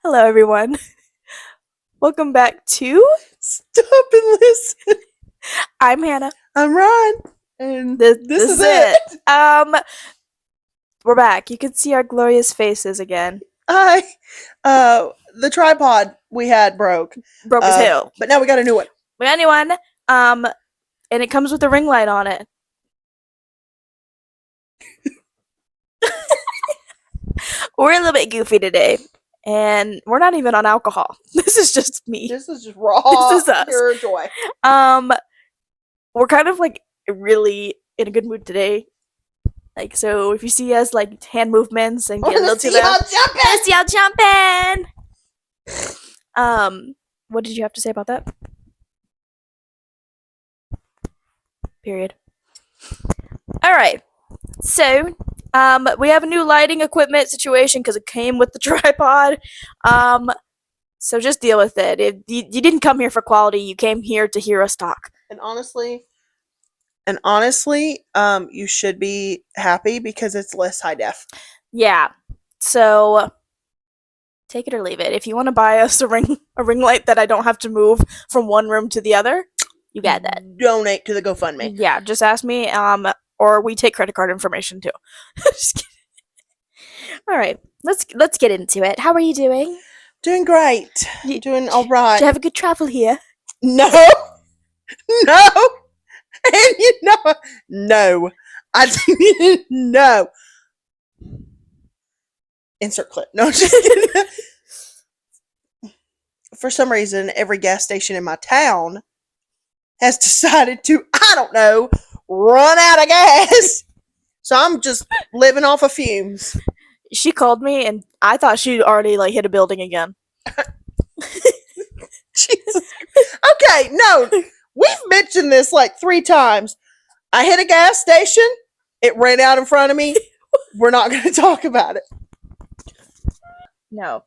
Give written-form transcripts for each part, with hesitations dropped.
Hello, everyone. Welcome back to. Stop and listen. I'm Hannah. I'm Ron, and This is is it. We're back. You can see our glorious faces again. I, the tripod we had broke. Broke as hell. But now we got a new one. But anyone, and it comes with a ring light on it. We're a little bit goofy today, and we're not even on alcohol. This is just me. This is just raw. This is us. Pure joy. We're kind of like really in a good mood today. Like, so if you see us like hand movements and get a little too loud, let's see y'all jumping. What did you have to say about that? Period. All right. So, we have a new lighting equipment situation because it came with the tripod. So just deal with it. If you didn't come here for quality, you came here to hear us talk. And honestly, you should be happy because it's less high def. Yeah. So take it or leave it. If you want to buy us a ring light that I don't have to move from one room to the other, you got that. Donate to the GoFundMe. Yeah, just ask me. Or we take credit card information too. Just kidding. All right, let's get into it. How are you doing? Doing great. Doing all right. Did you have a good travel here? No. And no. I didn't. No. Insert clip. No, just kidding. For some reason, every gas station in my town has decided to, I don't know, run out of gas. So I'm just living off of fumes. She called me, and I thought she'd already like hit a building again. Jesus. Okay, no. We've mentioned this like 3 times. I hit a gas station. It ran out in front of me. We're not going to talk about it. No.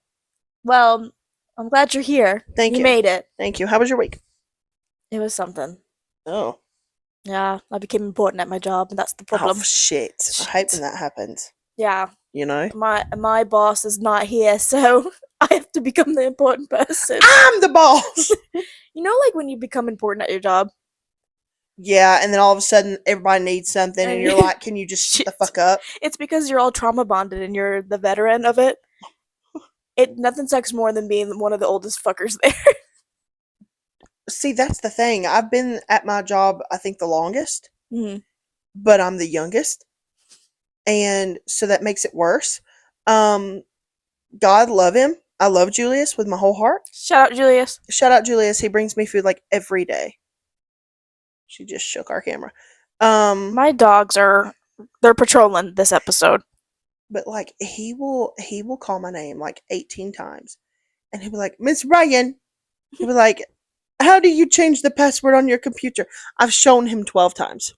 Well, I'm glad you're here. Thank you. You made it. Thank you. How was your week? It was something. Oh. Yeah, I became important at my job, and that's the problem. Oh, shit. I hate when that happens. Yeah. You know? My boss is not here, so I have to become the important person. I'm the boss! You know, like when you become important at your job? Yeah, and then all of a sudden everybody needs something, and you're like, can you just shut the fuck up? It's because you're all trauma bonded and you're the veteran of it. Nothing sucks more than being one of the oldest fuckers there. See, that's the thing. I've been at my job, I think, the longest, but I'm the youngest, and so that makes it worse. God love him. I love Julius with my whole heart. Shout out Julius. He brings me food like every day. She just shook our camera. My dogs they're patrolling this episode. But like he will call my name like 18 times, and he'll be like, Miss Ryan. He'll be like, how do you change the password on your computer? I've shown him 12 times.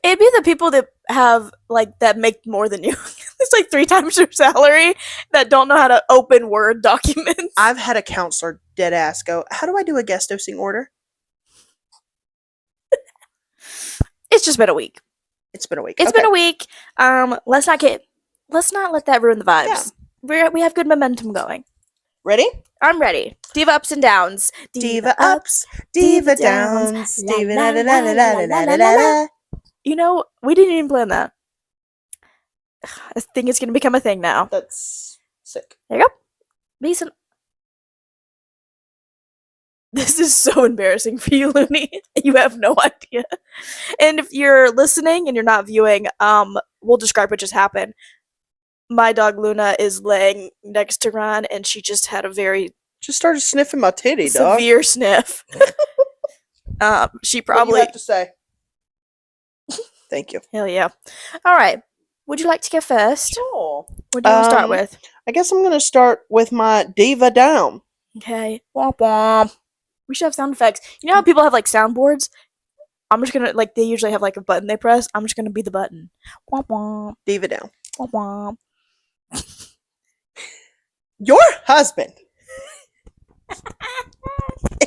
It'd be the people that have like that make more than you. It's like 3 times your salary that don't know how to open Word documents. I've had a counselor dead ass go, how do I do a guest dosing order? It's just been a week. It's been a week. It's been a week. Let's not let that ruin the vibes. Yeah. We have good momentum going. Ready? I'm ready. Diva ups and downs. Diva ups, diva downs. Diva la la la la la la la la. You know, we didn't even plan that. I think it's gonna become a thing now. That's sick. There you go. Decent. This is so embarrassing for you, Looney. You have no idea. And if you're listening and you're not viewing, we'll describe what just happened. My dog Luna is laying next to Ron, and she just had a very started sniffing my titty, dog. Severe sniff. She probably. What do you have to say? Thank you. Hell yeah! All right. Would you like to go first? Sure. What do you want to start with? I guess I'm gonna start with my diva down. Okay. Womp womp. We should have sound effects. You know how people have like soundboards? I'm just gonna they usually have like a button they press. I'm just gonna be the button. Womp womp. Diva down. Womp womp. Your husband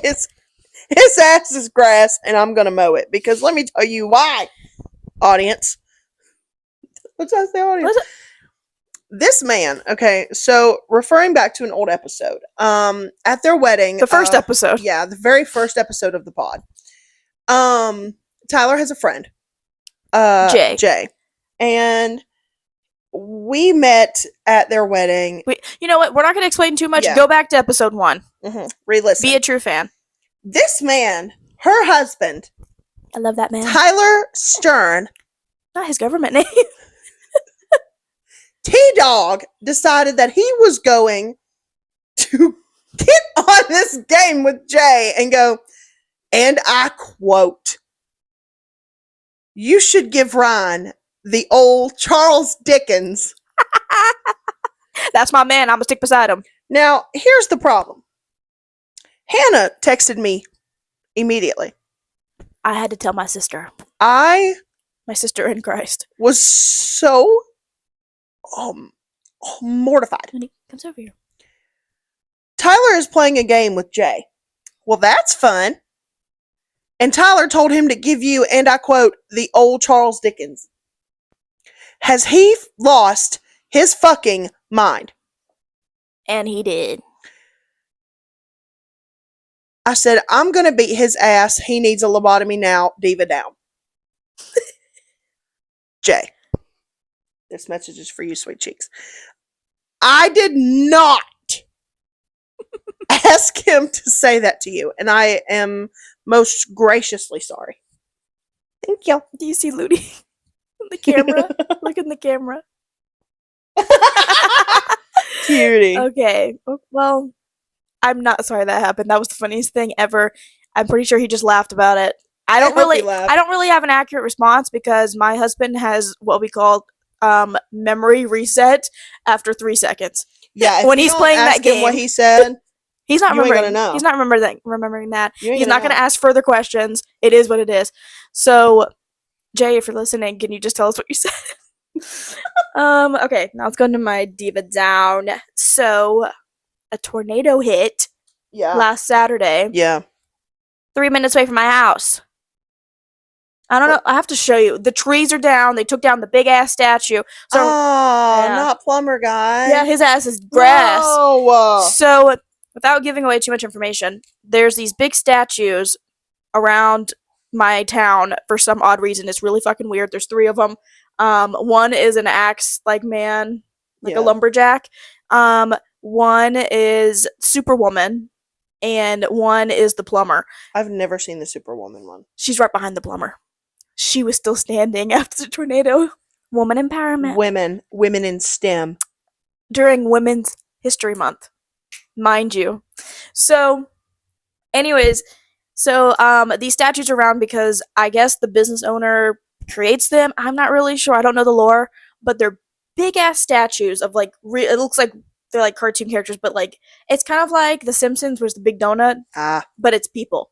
his ass is grass, and I'm gonna mow it because let me tell you why, audience. What's that say, audience? this man, okay, so referring back to an old episode, at their wedding, The first episode. yeah, the very first episode of the pod, Tyler has a friend, Jay, and we met at their wedding. You know what? We're not going to explain too much. Yeah. Go back to episode 1. Re-listen. Be a true fan. This man, her husband, I love that man. Tyler Stern, Not his government name. T-Dog, decided that he was going to get on this game with Jay and go, and I quote, "You should give Ryan the old Charles Dickens." That's my man. I'm going to stick beside him. Now, here's the problem. Hannah texted me immediately. I had to tell my sister. My sister in Christ. Was so mortified. Honey, comes over here. Tyler is playing a game with Jay. Well, that's fun. And Tyler told him to give you, and I quote, the old Charles Dickens. Has he lost his fucking mind? And he did. I said, I'm going to beat his ass. He needs a lobotomy now. Diva down. Jay, this message is for you, sweet cheeks. I did not ask him to say that to you, and I am most graciously sorry. Thank you. Do you see Ludi in the camera? Look in the camera. Cutie. Okay. Well, I'm not sorry that happened. That was the funniest thing ever. I'm pretty sure he just laughed about it. I don't really have an accurate response because my husband has what we call memory reset after 3 seconds. Yeah, when he's playing that game, what he said, he's not remembering. Ain't gonna know. He's not remembering that. He's not going to ask further questions. It is what it is. So, Jay, if you're listening, can you just tell us what you said? Okay, now let's go into my diva down. So, a tornado hit last Saturday. Yeah. 3 minutes away from my house. I don't know. I have to show you. The trees are down. They took down the big ass statue. So, not plumber guy. Yeah, his ass is grass. No. So, without giving away too much information, there's these big statues around my town for some odd reason. It's really fucking weird. There's 3 of them. One is an axe like man, like a lumberjack. One is Superwoman, and one is the plumber. I've never seen the Superwoman one. She's right behind the plumber. She was still standing after the tornado. Woman empowerment. Women in STEM. During Women's History Month, mind you. So, anyways, these statues are around because I guess the business owner creates them. I'm not really sure. I don't know the lore, but they're big ass statues of like it looks like they're like cartoon characters, but like it's kind of like The Simpsons was the big donut, but it's people.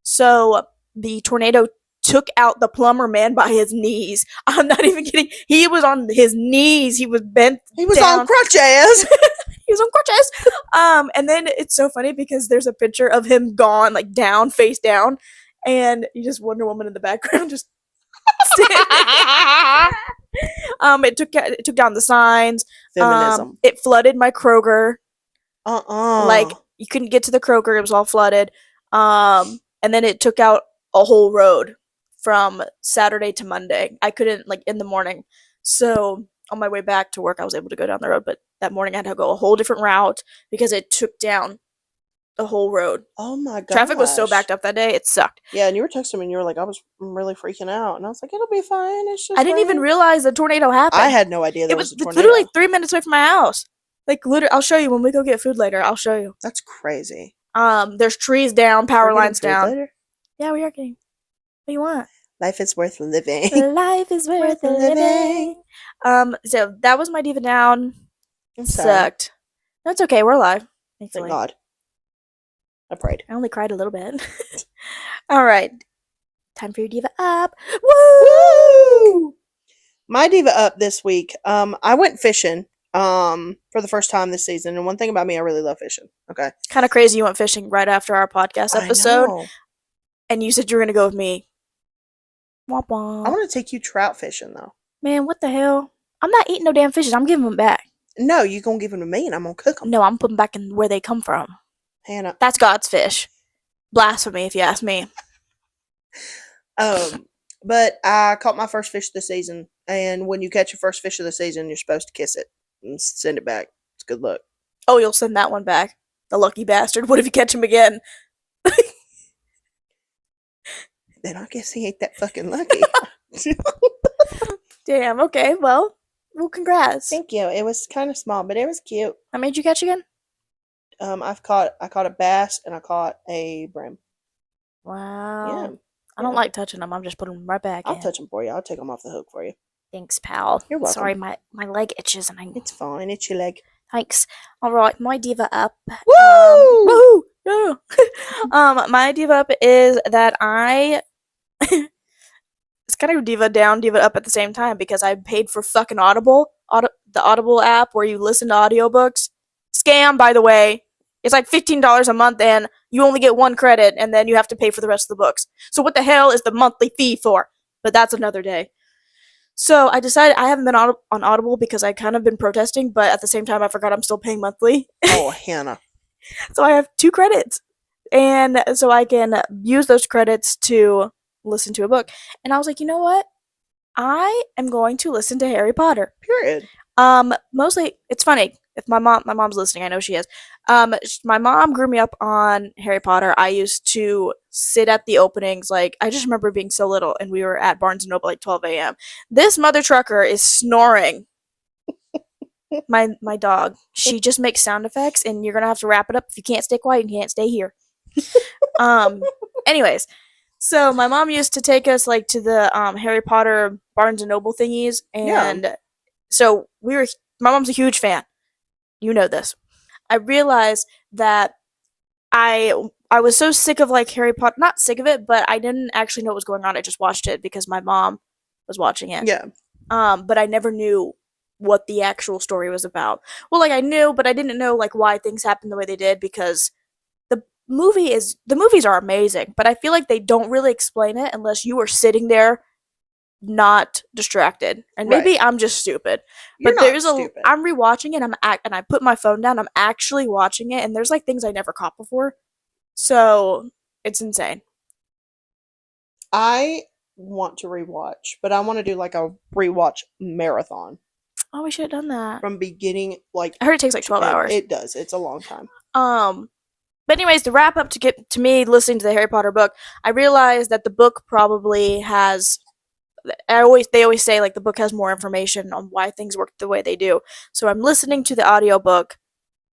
So the tornado took out the plumber man by his knees. I'm not even kidding. He was on his knees. He was bent. He was down. on crutches. He was on crutches. And then it's so funny because there's a picture of him gone, like down, face down, and you just Wonder Woman in the background just it took down the signs. Feminism. It flooded my Kroger. Like you couldn't get to the Kroger. It was all flooded. And then it took out a whole road from Saturday to Monday. I couldn't in the morning. So on my way back to work, I was able to go down the road, but that morning I had to go a whole different route because it took down the whole road. Oh my god. Traffic was so backed up that day, it sucked. Yeah, and you were texting me and you were like, I'm really freaking out. And I was like, it'll be fine. It's just I didn't even realize the tornado happened. I had no idea there was a tornado. Literally 3 minutes away from my house. Like literally, I'll show you when we go get food later. I'll show you. That's crazy. There's trees down, power lines down. Later? Yeah, we are getting. What do you want? Life is worth living. Life is worth living. So that was my diva down. Sucked. That's okay. We're alive. Thank God. I prayed. I only cried a little bit. All right. Time for your diva up. Woo! My diva up this week. I went fishing. For the first time this season, and one thing about me, I really love fishing. Okay. Kind of crazy you went fishing right after our podcast episode, and you said you were gonna go with me. Womp womp. I want to take you trout fishing though. Man, what the hell? I'm not eating no damn fishes. I'm giving them back. No, you gonna give them to me and I'm gonna cook them. No, I'm putting back in where they come from. Hannah. That's God's fish. Blasphemy, if you ask me. But I caught my first fish this season, and when you catch your first fish of the season, you're supposed to kiss it and send it back. It's good luck. Oh, you'll send that one back. The lucky bastard. What if you catch him again? Then I guess he ain't that fucking lucky. Damn, okay, well, congrats. Thank you. It was kind of small, but it was cute. How many did you catch again? I caught a bass and I caught a brim. Wow. Yeah. I don't like touching them. I'm just putting them right back I'll in. touch them for you. I'll take them off the hook for you. Thanks, pal. You're welcome. Sorry, my leg itches and I. It's fine. It's your leg. Thanks. All right, my diva up. Woo! Woo! Yeah. My diva up is that I. It's kind of diva down, diva up at the same time because I paid for fucking Audible, the Audible app where you listen to audiobooks. Scam, by the way. It's like $15 a month and you only get 1 credit and then you have to pay for the rest of the books. So what the hell is the monthly fee for? But that's another day. So I decided I haven't been on Audible because I kind of been protesting, but at the same time I forgot I'm still paying monthly. Oh, Hannah. So I have 2 credits. And so I can use those credits to listen to a book. And I was like, you know what? I am going to listen to Harry Potter. Period. Mostly, it's funny. If my mom's listening, I know she is. My mom grew me up on Harry Potter. I used to sit at the openings. Like, I just remember being so little, and we were at Barnes & Noble like 12 a.m. This mother trucker is snoring. My dog. She just makes sound effects, and you're gonna have to wrap it up. If you can't stay quiet, you can't stay here. Anyways, so my mom used to take us like to the Harry Potter Barnes & Noble thingies, and so my mom's a huge fan. You know this. I realized that I was so sick of like Harry Potter, not sick of it, but I didn't actually know what was going on. I just watched it because my mom was watching it. Yeah. But I never knew what the actual story was about. Well, like I knew, but I didn't know like why things happened the way they did because the movies are amazing, but I feel like they don't really explain it unless you are sitting there not distracted. And maybe Right. I'm just stupid. You're But not stupid. I'm rewatching it and I put my phone down, I'm actually watching it and there's like things I never caught before. So, it's insane. I want to rewatch, but I want to do like a rewatch marathon Oh, we should have done that. from beginning. Like I heard it takes like 12 hours. It does. It's a long time. But anyways, to wrap up to get to me listening to the Harry Potter book, I realized that the book probably has they always say like the book has more information on why things work the way they do. So I'm listening to the audiobook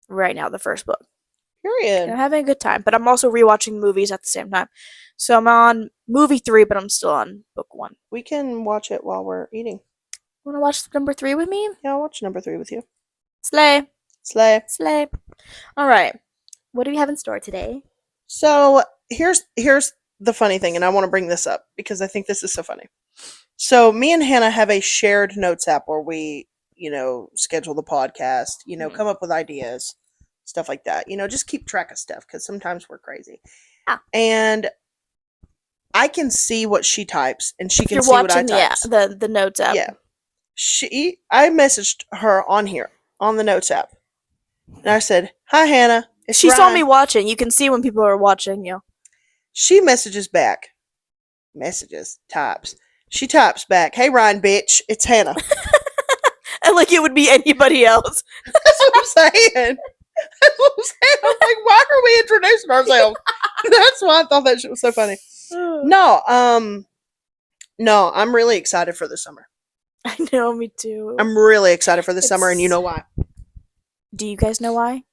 right now, the first book. Period. And I'm having a good time, but I'm also rewatching movies at the same time. So I'm on movie 3, but I'm still on book 1. We can watch it while we're eating. Want to watch number 3 with me? Yeah, I'll watch number 3 with you. Slay. Slay. Slay. All right. What do we have in store today? So here's the funny thing, and I want to bring this up because I think this is so funny. So me and Hannah have a shared notes app where we, schedule the podcast, come up with ideas, stuff like that. Just keep track of stuff because sometimes we're crazy. Ah. And I can see what she types, and she can You're see what I watching type. the notes app. Yeah. I messaged her on here, on the notes app. And I said, "Hi, Hannah. It's She saw Ryan." me watching. You can see when people are watching you. She messages back. Types. She types back, "Hey, Ryan, bitch. It's Hannah." And like it would be anybody else. That's what I'm saying. I'm like, why are we introducing ourselves? That's why I thought that shit was so funny. No, I'm really excited for the summer. I know, me too. I'm really excited for the summer, and you know why? Do you guys know why?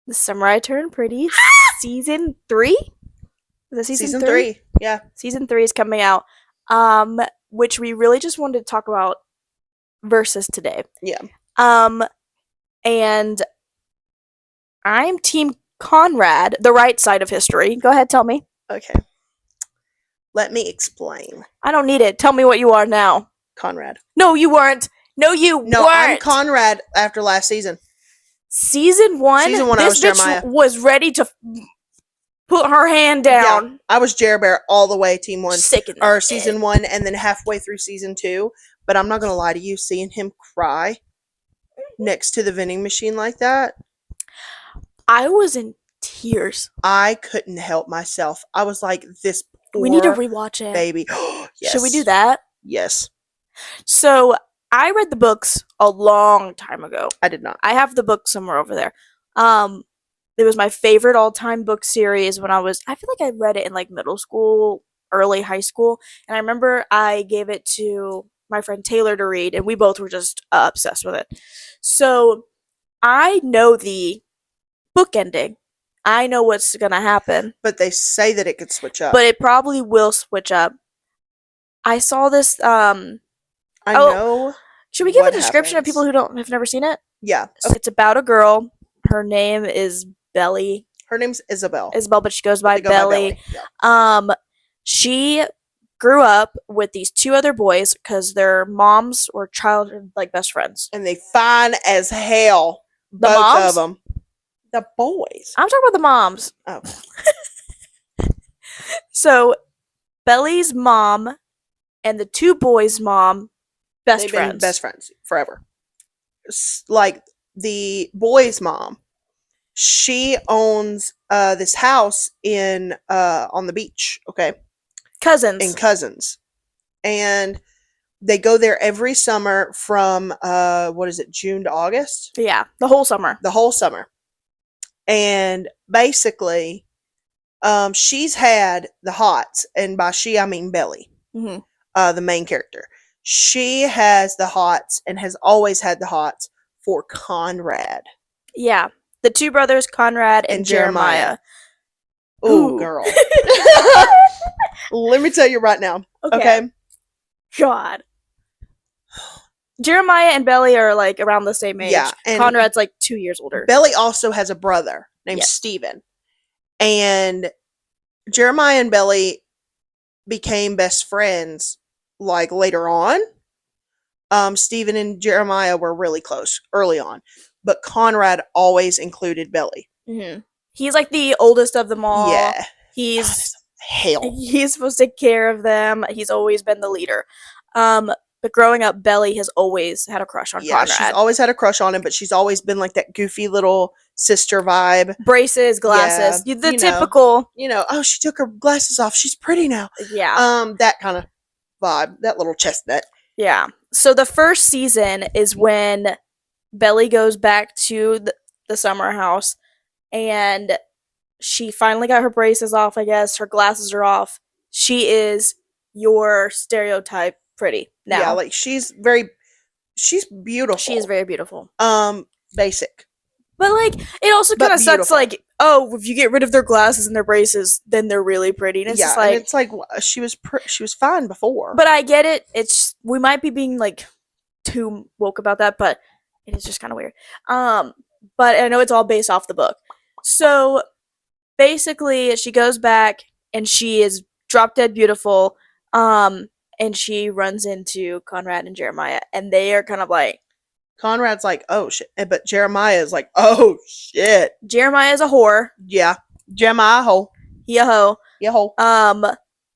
The summer I turned pretty. Season 3? Is it season 3? Yeah. Season 3 is coming out. Which we really just wanted to talk about versus today. Yeah. And I'm Team Conrad, the right side of history. Go ahead, tell me. Okay. Let me explain. I don't need it. Tell me what you are now. Conrad. No, you weren't. No, you weren't. I'm Conrad after last season. Season 1? Season 1, I was this bitch Jeremiah. was ready to put her hand down. Yeah, I was Jerbear all the way, Team 1. Or season 1, and then halfway through season 2. But I'm not going to lie to you, seeing him cry next to the vending machine like that, I was in tears. I couldn't help myself. I was like, this poor We need to rewatch it. baby. Yes. Should we do that? Yes. So I read the books a long time ago. I did not. I have the book somewhere over there. It was my favorite all-time book series when I feel like I read it in like middle school, early high school, and I remember I gave it to my friend Taylor to read, and we both were just obsessed with it. So I know the book ending. I know what's gonna happen, But they say that it could switch up. but it probably will switch up. I saw this. I know. Should we give a what description of happens. people who have never seen it? Yeah. It's about a girl. Her name is Belly. Her name's Isabel. Isabel, but she goes by They go Belly. Yeah. She grew up with these two other boys because their moms were childhood like best friends. And they fine as hell. The both moms? of them. The boys. I'm talking about the moms. Oh. So Belly's mom and the two boys' mom, They've been best friends forever. Like the boy's mom, she owns this house in on the beach. Okay. Cousins. In Cousins, and they go there every summer from what is it, June to August? Yeah, the whole summer. The whole summer. And basically, she's had the hots, and by she I mean Belly, the main character. She has the hots and has always had the hots for Conrad. Yeah, the two brothers, Conrad and Jeremiah. Ooh, girl. Let me tell you right now. Okay. God. Jeremiah and Belly are like around the same age. Yeah, and Conrad's like 2 years older. Belly also has a brother named Steven. And Jeremiah and Belly became best friends like later on. Steven and Jeremiah were really close early on. But Conrad always included Belly. Mm-hmm. He's like the oldest of them all. Yeah. He's supposed to take care of them. He's always been the leader. But growing up, Belly has always had a crush on Conrad. She's always had a crush on him, but she's always been like that goofy little sister vibe. Braces, glasses, the typical. Oh, she took her glasses off. She's pretty now. Yeah. That kind of vibe. That little chestnut. Yeah. So the first season is when Belly goes back to the summer house, and she finally got her braces off, I guess. Her glasses are off. She is your stereotype pretty now. Yeah, like she's beautiful. She is very beautiful. Basic. But like it also kind of sucks like, oh, if you get rid of their glasses and their braces, then they're really pretty. And it's just like, and it's like she was fine before. But I get it. We might be being like too woke about that, but it is just kind of weird. But I know it's all based off the book. So basically she goes back and she is drop dead beautiful. And she runs into Conrad and Jeremiah, and they are kind of like... Conrad's like, oh, shit. But Jeremiah is like, oh, shit. Jeremiah is a whore. Yeah. Jeremiah a hoe. He a hoe. Yeah, hoe.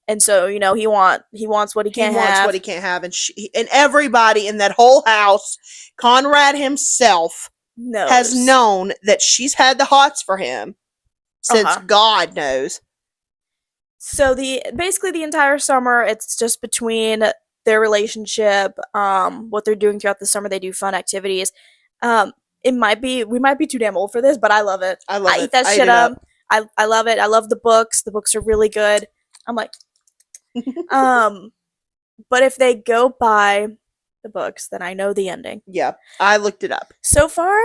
And so, he wants what he can't have. He wants what he can't have. And everybody in that whole house, Conrad himself, has known that she's had the hots for him since God knows. So basically the entire summer, it's just between their relationship, what they're doing throughout the summer. They do fun activities. We might be too damn old for this, but I love it. I eat that shit up. I love it. I love the books. The books are really good. I'm like, but if they go by the books, then I know the ending. Yeah, I looked it up. So far,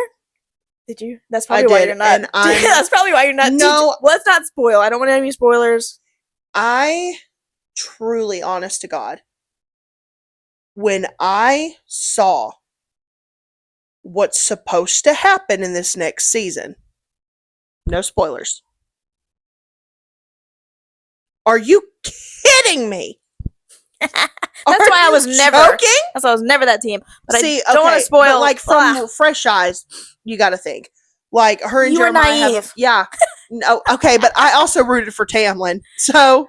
did you? That's probably why you're not. That's probably why you're not. No, let's not spoil. I don't want any spoilers. I truly, honest to God, when I saw what's supposed to happen in this next season, no spoilers. Are you kidding me? That's why I was never joking? That's why I was never that team. But I don't want to spoil. But like from fresh eyes, you got to think. Like her and Jeremiah no, okay, but I also rooted for Tamlin, so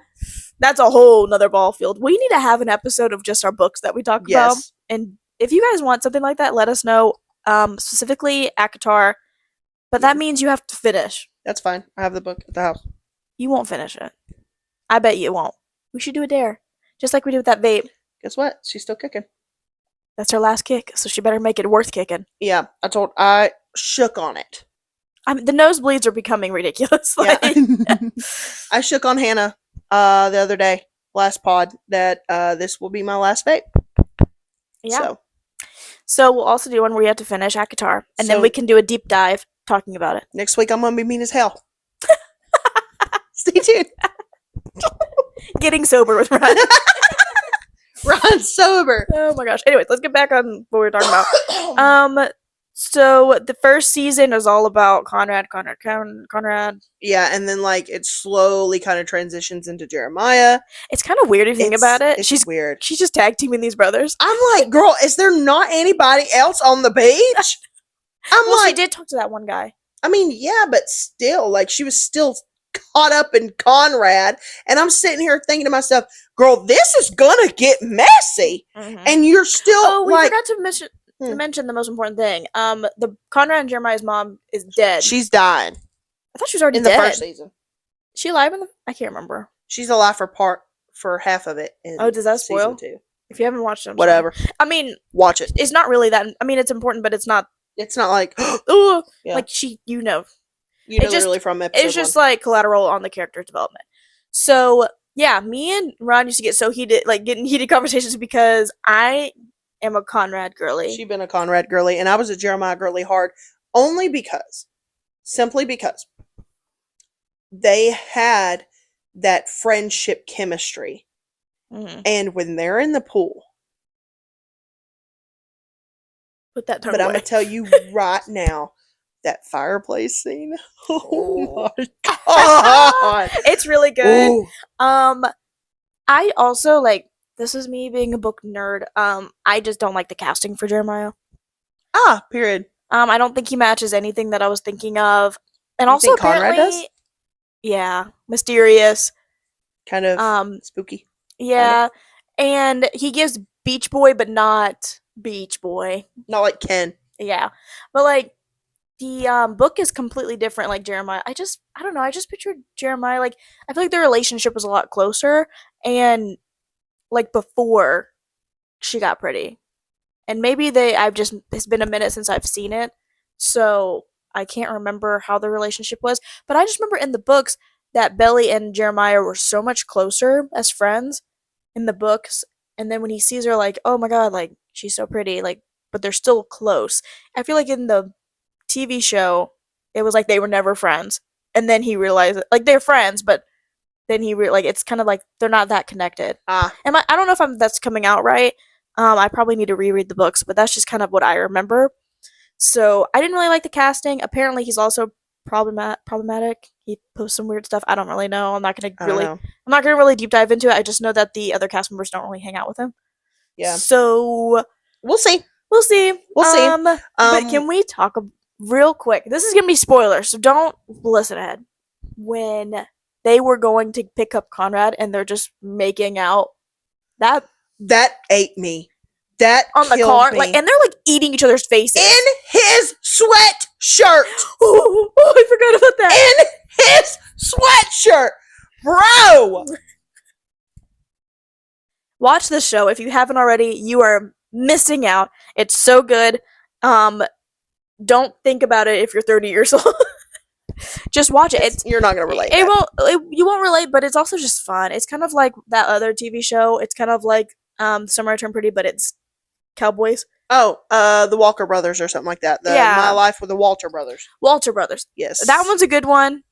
that's a whole nother ball field. We need to have an episode of just our books that we talk about. And if you guys want something like that, let us know. specifically Akatar, but that means you have to finish. That's fine. I have the book at the house. You won't finish it. I bet you won't. We should do a dare, just like we did with that vape. Guess what? She's still kicking. That's her last kick, so she better make it worth kicking. Yeah, I shook on it. I mean, the nosebleeds are becoming ridiculous. Yeah. I shook on Hannah the other day, last pod, that this will be my last vape. Yeah. So we'll also do one where you have to finish Akatar, and then So- we can do a deep dive talking about it. Next week I'm gonna be mean as hell. Stay tuned. Getting sober with Ryan. Run sober. Oh my gosh. Anyways, let's get back on what we were talking about. So the first season is all about Conrad. Yeah, and then like it slowly kind of transitions into Jeremiah. It's kind of weird if you think about it. It's She's weird. she's just tag teaming these brothers. I'm like, girl, is there not anybody else on the beach? I'm Well, she like, did talk to that one guy. I mean, yeah, but still, like, she was still caught up in Conrad, and I'm sitting here thinking to myself, girl, this is gonna get messy, and you're still Oh, we like, forgot to mention the most important thing. The Conrad and Jeremiah's mom is dead. she's dying I thought she was already in the dead. first season. She alive in the? I can't remember. She's alive for half of it. In Oh, does that spoil? season 2? If you haven't watched it, I'm sorry. Whatever, I mean, watch it. it's not really that. I mean, it's important, but it's not. It's not like Ugh, Yeah. like she, you know, It just- literally from episode it's just 1. like collateral on the character development. So yeah, me and Ron used to get so heated, like getting heated conversations because I am a Conrad girly. She been a Conrad girly, and I was a Jeremiah girly hard, simply because they had that friendship chemistry, Mhm. and when they're in the pool, Put that tone but I'm away. gonna tell you right now, that fireplace scene, oh my god, It's really good. Ooh. I also like. This is me being a book nerd. I just don't like the casting for Jeremiah. Period. I don't think he matches anything that I was thinking of. And You also think Conrad apparently, does? yeah, mysterious. Kind of spooky. Yeah, and he gives Beach Boy, but not Beach Boy. Not like Ken. Yeah, but like the book is completely different. Like Jeremiah, I don't know. I just pictured Jeremiah like I feel like their relationship was a lot closer, and like before she got pretty, and maybe it's been a minute since I've seen it, so I can't remember how the relationship was. But I just remember in the books that Belly and Jeremiah were so much closer as friends in the books, and then when he sees her, like, oh my god, like she's so pretty, like, but they're still close. I feel like in the TV show, it was like they were never friends, and then he realized like they're friends, but then like it's kind of like they're not that connected. I don't know if that's coming out right. I probably need to reread the books, but that's just kind of what I remember. So I didn't really like the casting. Apparently, he's also problematic. He posts some weird stuff. I don't really know. I'm not gonna really deep dive into it. I just know that the other cast members don't really hang out with him. Yeah. So we'll see. We'll see. But can we talk real quick? This is gonna be spoilers, so don't listen ahead. When they were going to pick up Conrad and they're just making out, that ate me. That on the killed car, me. like, and they're like eating each other's faces in his sweatshirt. Oh, I forgot about that. In his sweatshirt, bro. Watch this show if you haven't already. You are missing out. It's so good. Don't think about it if you're 30 years old. Just watch it. You're not gonna relate. You won't relate, but it's also just fun. It's kind of like that other TV show. It's kind of like Summer I Turned Pretty, but it's cowboys. Oh, the Walker Brothers or something like that. My Life with the Walter Brothers. Walter Brothers. Yes, that one's a good one.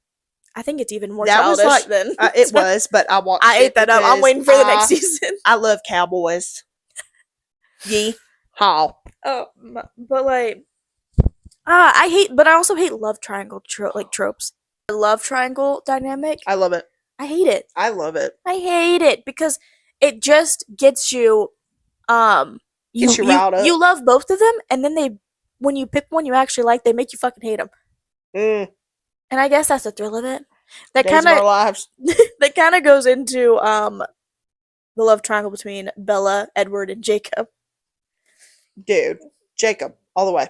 I think it's even more childish than it was, but I watched. I ate that up. I'm waiting for the next season. I love cowboys. Yee haw. Oh, but like. I also hate love triangle tropes. The love triangle dynamic. I love it. I hate it. I love it. I hate it because it just gets you, riled up. You love both of them, and then when you pick one you actually like, they make you fucking hate them. And I guess that's the thrill of it. That kind of that kind of goes into the love triangle between Bella, Edward, and Jacob. Dude, Jacob, all the way.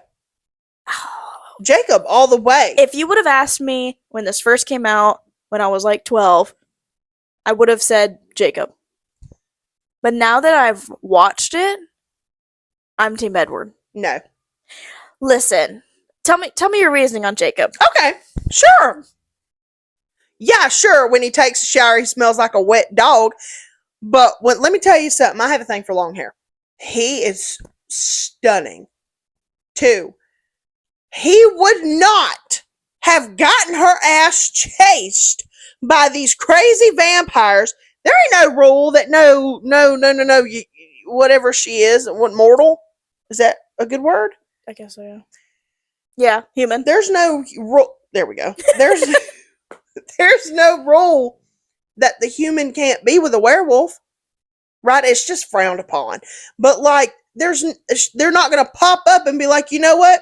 Jacob all the way. If you would have asked me when this first came out, when I was like 12, I would have said Jacob. But now that I've watched it, I'm Team Edward. No. Listen, tell me your reasoning on Jacob. Okay, sure. Yeah, sure. When he takes a shower, he smells like a wet dog. But let me tell you something. I have a thing for long hair. He is stunning. 2, he would not have gotten her ass chased by these crazy vampires. There ain't no rule that no, whatever she is, what mortal? Is that a good word? I guess so, yeah. Yeah, human. There's no rule. There we go. There's no rule that the human can't be with a werewolf, right? It's just frowned upon. But like, they're not gonna pop up and be like, you know what?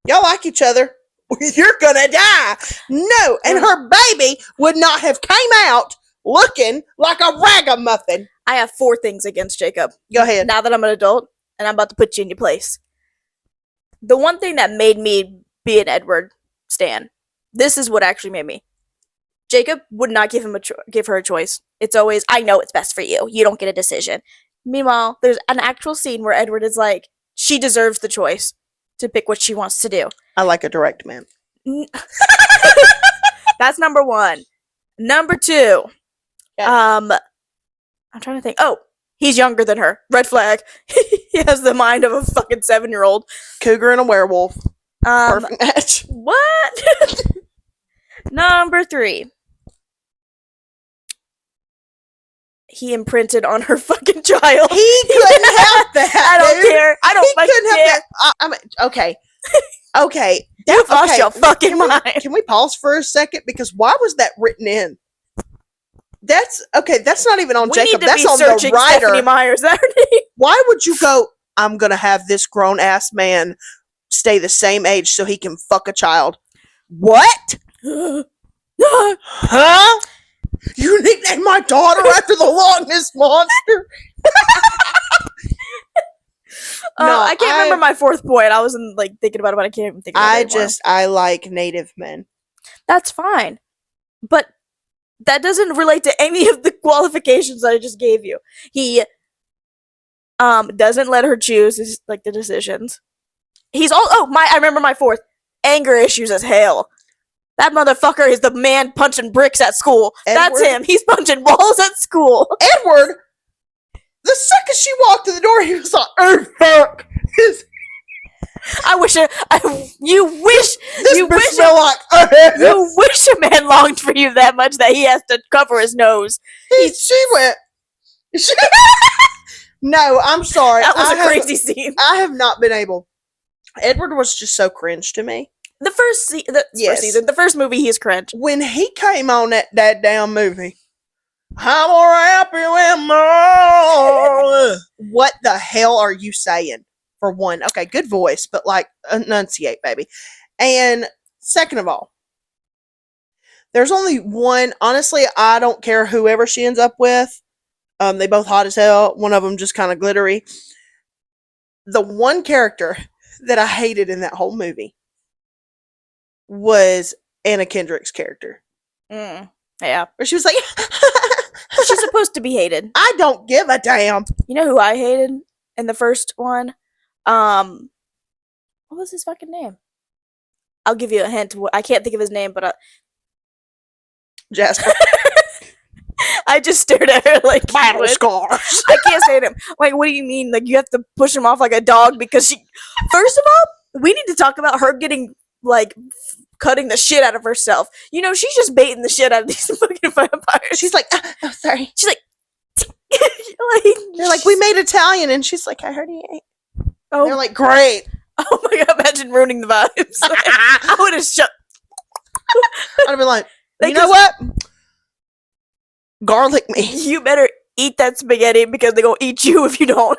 Y'all like each other. You're gonna die. No, and her baby would not have came out looking like a ragamuffin. I have 4 things against Jacob. Go ahead. Now that I'm an adult, and I'm about to put you in your place. The one thing that made me be an Edward stan, this is what actually made me. Jacob would not give her a choice. It's always, I know it's best for you. You don't get a decision. Meanwhile, there's an actual scene where Edward is like, she deserves the choice to pick what she wants to do. I like a direct man. That's number 1. Number 2. Yeah. I'm trying to think. Oh, he's younger than her. Red flag. He has the mind of a fucking 7-year-old. Cougar and a werewolf. Perfect match. What? Number 3. He imprinted on her fucking child. He couldn't help that. I don't care. I don't fucking care. I mean, okay. Okay. You've lost your fucking mind. Can we pause for a second? Because why was that written in? That's okay. That's not even on Jacob. That's on the writer. Stephanie Meyer's. Why would you go? I'm gonna have this grown ass man stay the same age so he can fuck a child. What? Huh? You nicknamed my daughter after the longest monster? No, I can't remember my 4th point. I wasn't like thinking about it, but I can't even think about it. I like native men. That's fine. But that doesn't relate to any of the qualifications I just gave you. He doesn't let her choose the decisions. He's I remember my 4th. Anger issues as hell. That motherfucker is the man punching bricks at school. Edward? That's him. He's punching walls at school. Edward, the second she walked through the door, he was like, "Oh fuck!" You wish a man longed for you that much that he has to cover his nose. She went. No, I'm sorry. That was a crazy scene. I have not been able. Edward was just so cringe to me. The first season, the first movie, he's cringe. When he came on that damn movie, I'm more happy with more. What the hell are you saying? For one, okay, good voice, but like enunciate, baby. And second of all, there's only one. Honestly, I don't care whoever she ends up with. They both hot as hell. One of them just kind of glittery. The one character that I hated in that whole movie was Anna Kendrick's character. Yeah. Where she was like, she's supposed to be hated. I don't give a damn. You know who I hated in the first one? What was his fucking name? I'll give you a hint. I can't think of his name, but Jasper. I just stared at her like battle scars. I can't say to him. Like, what do you mean? Like, you have to push him off like a dog because she. First of all, we need to talk about her getting like cutting the shit out of herself. You know, she's just baiting the shit out of these fucking vampires. She's like, oh, sorry. She's like, they're like, we made Italian, and she's like, I heard he ate. Oh, they're like, great. Oh my god! Imagine ruining the vibes. I would have shut. I'd have been like, you know what? Garlic me. You better eat that spaghetti because they're gonna eat you if you don't.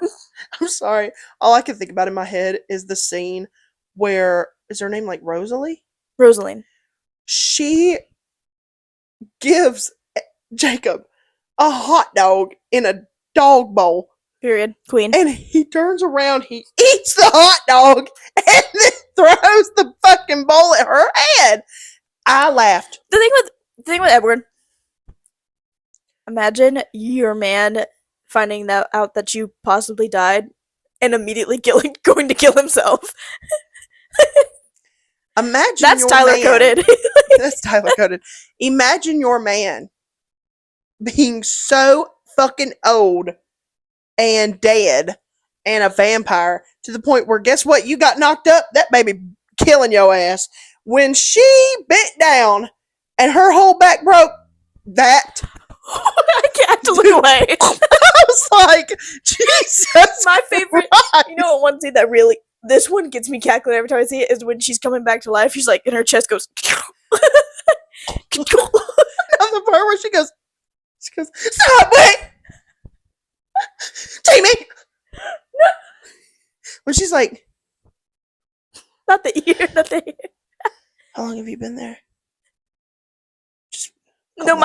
I'm sorry. All I can think about in my head is the scene where, is her name like Rosalie? Rosaline. She gives Jacob a hot dog in a dog bowl. Period. Queen. And he turns around, he eats the hot dog, and then throws the fucking bowl at her head. I laughed. The thing with Edward, imagine your man finding out that you possibly died and immediately going to kill himself. Imagine That's your Tyler man. coded. That's Tyler coded. Imagine your man being so fucking old and dead and a vampire to the point where, guess what? You got knocked up. That baby killing your ass. When she bit down and her whole back broke, that I can't have to look away. I was like, Jesus. My favorite. Christ. You know what one scene that really, this one gets me cackling every time I see it, is when she's coming back to life. She's like, and her chest goes. On the part where she goes, stop, wait, Jamie. When she's like, Not the ear, not the ear. how long have you been there? Just No,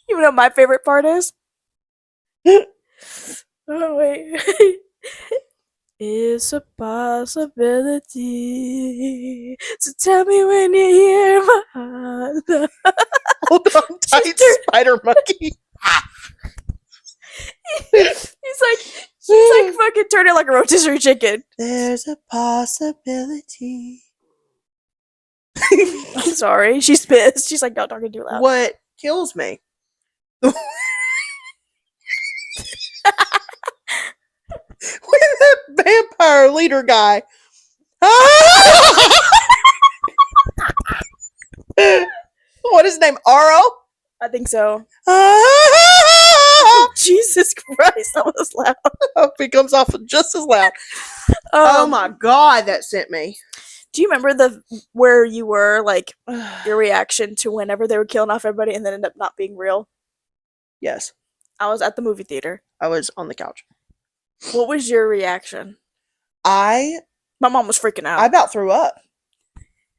you know my favorite part is? Oh, wait. It's a possibility. So tell me when you hear my heart. Hold on tight, spider monkey. She's like fucking turning like a rotisserie chicken. There's a possibility. I'm sorry. She's pissed. She's like, don't talk too loud. What kills me? When that vampire leader guy. What is his name? Aro? I think so. Jesus Christ, that was loud. Hope he comes off just as loud. Oh my god, that sent me. Do you remember where you were, like, your reaction to whenever they were killing off everybody and then ended up not being real? Yes. I was at the movie theater. I was on the couch. What was your reaction? My mom was freaking out. I about threw up.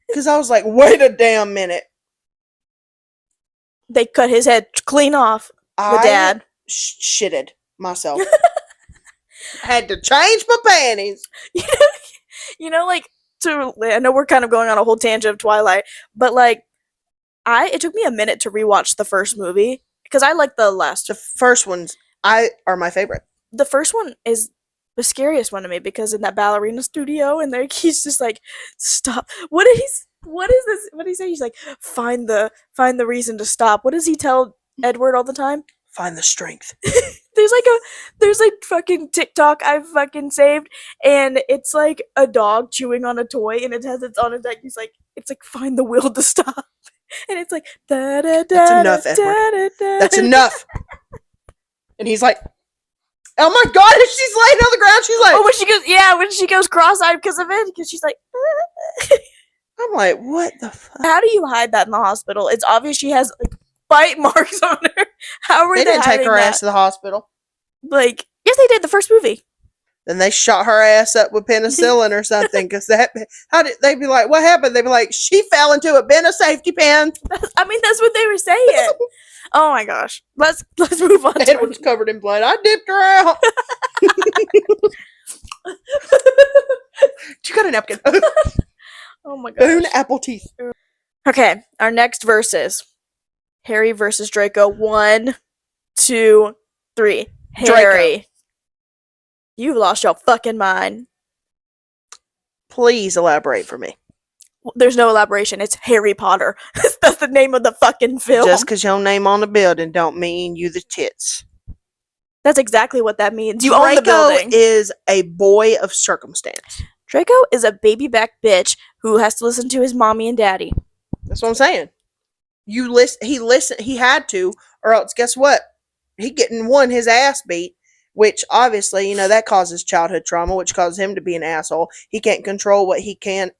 Because I was like, wait a damn minute. They cut his head clean off. The dad. Shitted myself. Had to change my panties. You know, like, I know we're kind of going on a whole tangent of Twilight, but, like, it took me a minute to rewatch the first movie, because I like the last. The first ones are my favorite. The first one is the scariest one to me, because in that ballerina studio, and there he's just like, stop. What is this? What did he say? He's like, find the reason to stop. What does he tell Edward all the time? Find the strength. there's like fucking TikTok I've fucking saved, and it's like a dog chewing on a toy, and it has on its neck. He's like, it's like, find the will to stop, and it's like, da da da. That's enough, Edward. That's enough. And he's like, oh my god! She's laying on the ground. She's like, oh, when she goes cross-eyed because of it, because she's like. I'm like, what the fuck? How do you hide that in the hospital? It's obvious she has like bite marks on her. How are they didn't take her that? ass to the hospital. Like, yes, they did the first movie. Then they shot her ass up with penicillin or something. Because how did they be like? What happened? They'd be like, she fell into a bin of safety pin. I mean, that's what they were saying. Oh my gosh, let's move on. Edward's covered in blood. I dipped her out. You got a napkin. Oh my gosh. Boone apple teeth. Okay, our next verses: Harry versus Draco. 1, 2, 3. Harry, Draco. you've lost your fucking mind. Please elaborate for me. There's no elaboration. It's Harry Potter. That's the name of the fucking film. Just because your name on the building don't mean you the tits. That's exactly what that means. You Draco own the building. is a boy of circumstance. Draco is a baby back bitch who has to listen to his mommy and daddy. That's what I'm saying. He had to, or else guess what? He getting his ass beat, which obviously, that causes childhood trauma, which causes him to be an asshole. He can't control he can't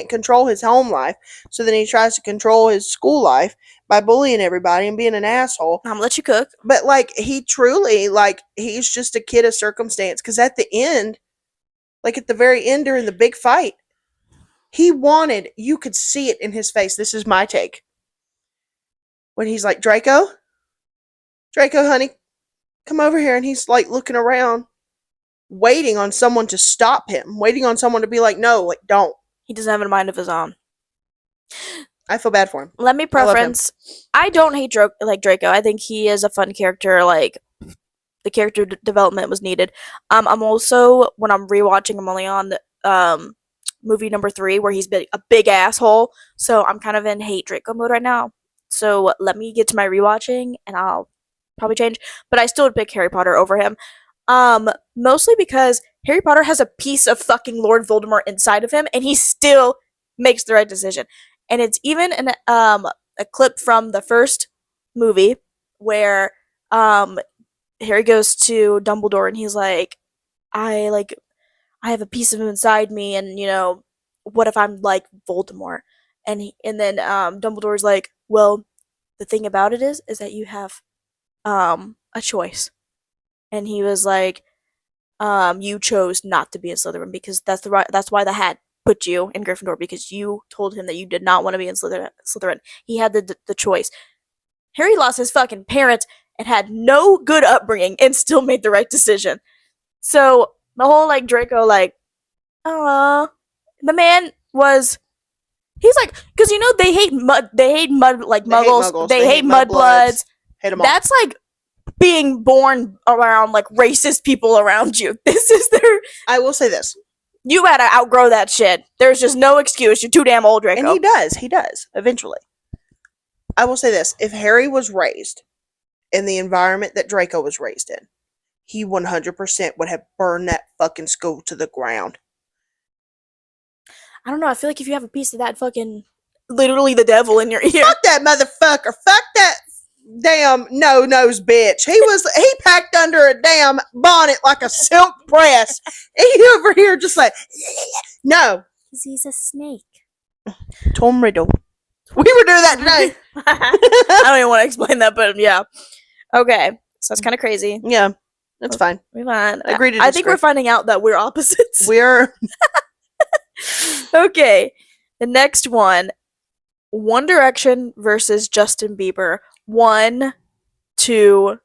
control his home life. So then he tries to control his school life by bullying everybody and being an asshole. I'm gonna let you cook. But he truly, he's just a kid of circumstance. Because at the end, at the very end during the big fight, you could see it in his face. This is my take. When he's like, Draco, honey, come over here. And he's looking around, waiting on someone to stop him, waiting on someone to be like, no, don't. He doesn't have a mind of his own. I feel bad for him. Let me I love him. preference. I don't hate Draco. I think he is a fun character. Like the character development was needed. I'm also when I'm rewatching, I'm only on the movie number 3 where he's been a big asshole. So I'm kind of in hate Draco mode right now. So let me get to my rewatching and I'll probably change. But I still would pick Harry Potter over him. Mostly because Harry Potter has a piece of fucking Lord Voldemort inside of him, and he still makes the right decision. And it's even a clip from the first movie where Harry goes to Dumbledore and he's like, I have a piece of him inside me, and what if I'm like Voldemort? And then Dumbledore's like, well, the thing about it is that you have a choice, and he was like, you chose not to be in Slytherin because that's why the hat put you in Gryffindor because you told him that you did not want to be in Slytherin. He had the choice. Harry lost his fucking parents and had no good upbringing and still made the right decision. So the whole like Draco like, the man was. He's like, because they hate mud. They hate mud like muggles. They hate mudbloods. Hate them all. That's like being born around like racist people around you. This is their. I will say this. You gotta outgrow that shit. There's just no excuse. You're too damn old, Draco. And he does. He does. Eventually. I will say this. If Harry was raised in the environment that Draco was raised in, he 100% would have burned that fucking school to the ground. I don't know. I feel like if you have a piece of that fucking literally the devil in your ear. Fuck that motherfucker. Fuck that damn no-nose bitch. He packed under a damn bonnet like a silk press. He over here just like, no. Because he's a snake. Tom Riddle. We were doing that today. I don't even want to explain that, but yeah. Okay. So that's kind of crazy. Yeah. That's fine. We're fine. Agree to I think we're finding out that we're opposites. We're... Okay. The next one. One Direction versus Justin Bieber. 1, 2,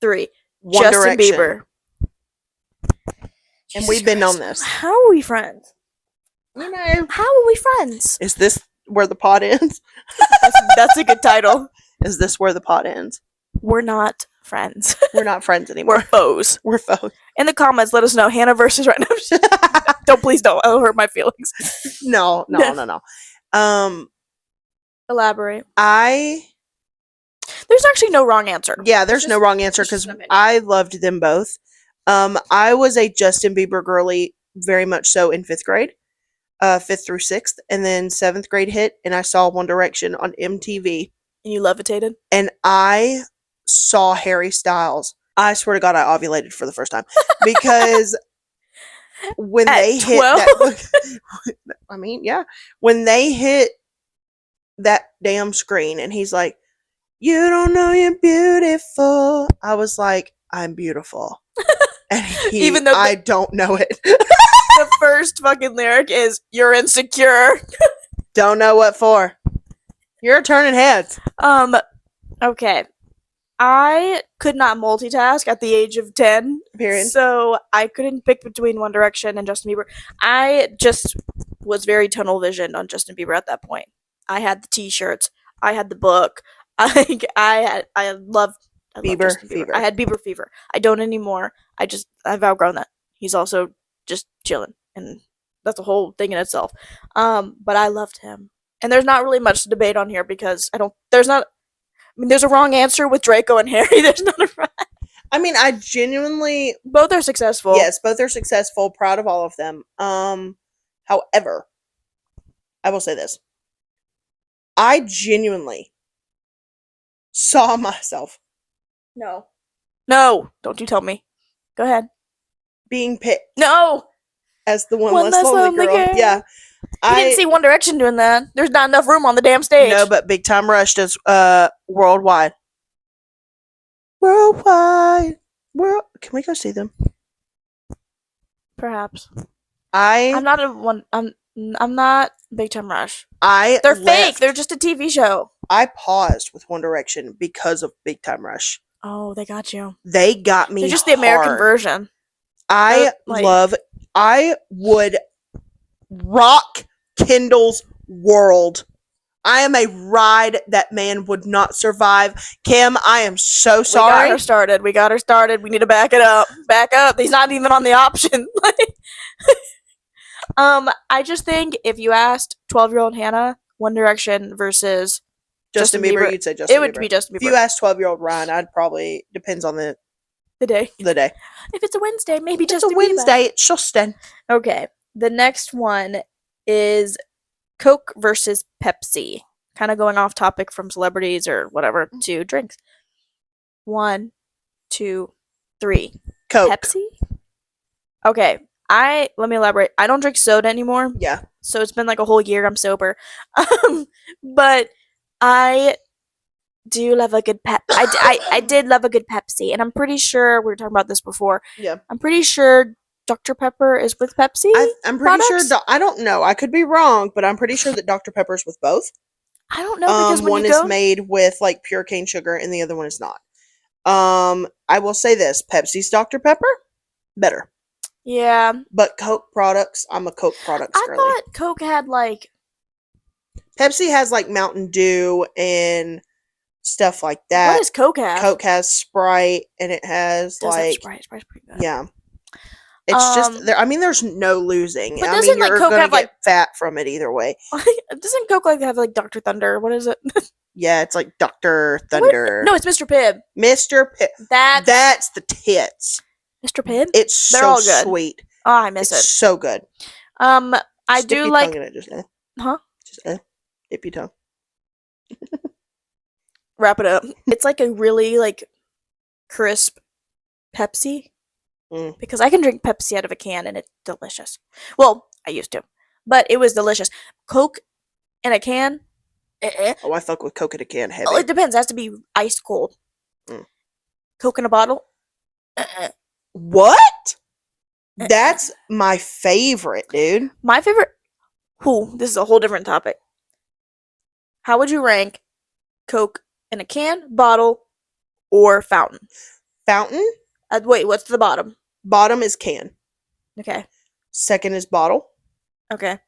3. One Justin Direction. Bieber. And we've been on this. How are we friends? You know. How are we friends? Is this where the pod ends? That's a good title. Is this where the pod ends? We're not friends. We're not friends anymore. We're foes. We're foes. In the comments, let us know. Hannah versus right now. Please don't. It'll hurt my feelings. No. Elaborate. There's actually no wrong answer. Yeah, there's no wrong answer because I loved them both. I was a Justin Bieber girly very much so in 5th grade. 5th through 6th, and then 7th grade hit, and I saw One Direction on MTV. And you levitated? And I saw Harry Styles. I swear to God, I ovulated for the first time. Because when they hit that... I mean, yeah. When they hit that damn screen, and he's like, you don't know you're beautiful. I was like, I'm beautiful. And even though I don't know it. The first fucking lyric is, you're insecure. Don't know what for. You're turning heads. Okay. I could not multitask at the age of 10. Period. So I couldn't pick between One Direction and Justin Bieber. I just was very tunnel visioned on Justin Bieber at that point. I had the t-shirts. I had the book. I loved Justin Bieber. I had Bieber fever. I don't anymore. I've outgrown that. He's also just chilling, and that's a whole thing in itself. But I loved him, and there's not really much to debate on here because there's a wrong answer with Draco and Harry. There's not a right. I mean, I genuinely both are successful. Yes, both are successful. Proud of all of them. However, I will say this: I genuinely saw myself. No, don't you tell me. Go ahead. Being picked. No! As the one less lonely girl. Yeah. You didn't see One Direction doing that. There's not enough room on the damn stage. No, but Big Time Rush does worldwide. Worldwide. Can we go see them? Perhaps. I'm not Big Time Rush. They're fake. They're just a TV show. I paused with One Direction because of Big Time Rush. Oh, they got you. They got me. They're just the American version. I would rock Kendall's world. I am a ride that man would not survive. Kim, I am so sorry. We got her started. We need to back it up. Back up. He's not even on the option. I just think if you asked 12-year-old Hannah, One Direction versus Justin Bieber, you'd say Justin Bieber. It would be Justin Bieber. If you asked 12-year-old Ryan, I'd probably, depends on the day. If it's a Wednesday, maybe Justin Bieber. It's a Wednesday, it's Justin. Okay. The next one is Coke versus Pepsi. Kind of going off topic from celebrities or whatever to drinks. 1, 2, 3. Coke. Pepsi? Okay. Let me elaborate. I don't drink soda anymore. Yeah. So it's been like a whole year I'm sober. But I do love a good I did love a good Pepsi, and I'm pretty sure we were talking about this before. Yeah. I'm pretty sure Dr. Pepper is with Pepsi. I'm pretty sure. I don't know. I could be wrong, but I'm pretty sure that Dr. Pepper is with both. I don't know because when one is made with like pure cane sugar, and the other one is not. I will say this: Pepsi's Dr. Pepper better. Yeah. But Coke products, I'm a Coke products girly. I thought Coke had like. Pepsi has like Mountain Dew and stuff like that. What does Coke have? Coke has Sprite, and it has like Sprite. Sprite's pretty good. Yeah. It's just there. I mean, there's no losing. But doesn't you're Coke gonna have get like fat from it either way? Doesn't Coke like have like Dr. Thunder? What is it? Yeah, it's like Dr. Thunder. No, it's Mr. Pibb. Mr. Pibb. That's the tits. Mr. Pibb. It's They're so all good. sweet. Oh, I miss it. It's so good. I Stick do your like. tongue in it, just Huh? Just dip your tongue. Wrap it up. It's like a really like crisp Pepsi. Because I can drink Pepsi out of a can and it's delicious. Well, I used to, but it was delicious. Coke in a can. Oh, I fuck with Coke in a can heavy. Well, it depends. It has to be ice cold. Coke in a bottle. What? That's my favorite, dude. My favorite. This is a whole different topic. How would you rank Coke in a can, bottle, or fountain? Fountain? Wait, what's the bottom? Bottom is can. Okay. Second is bottle. Okay.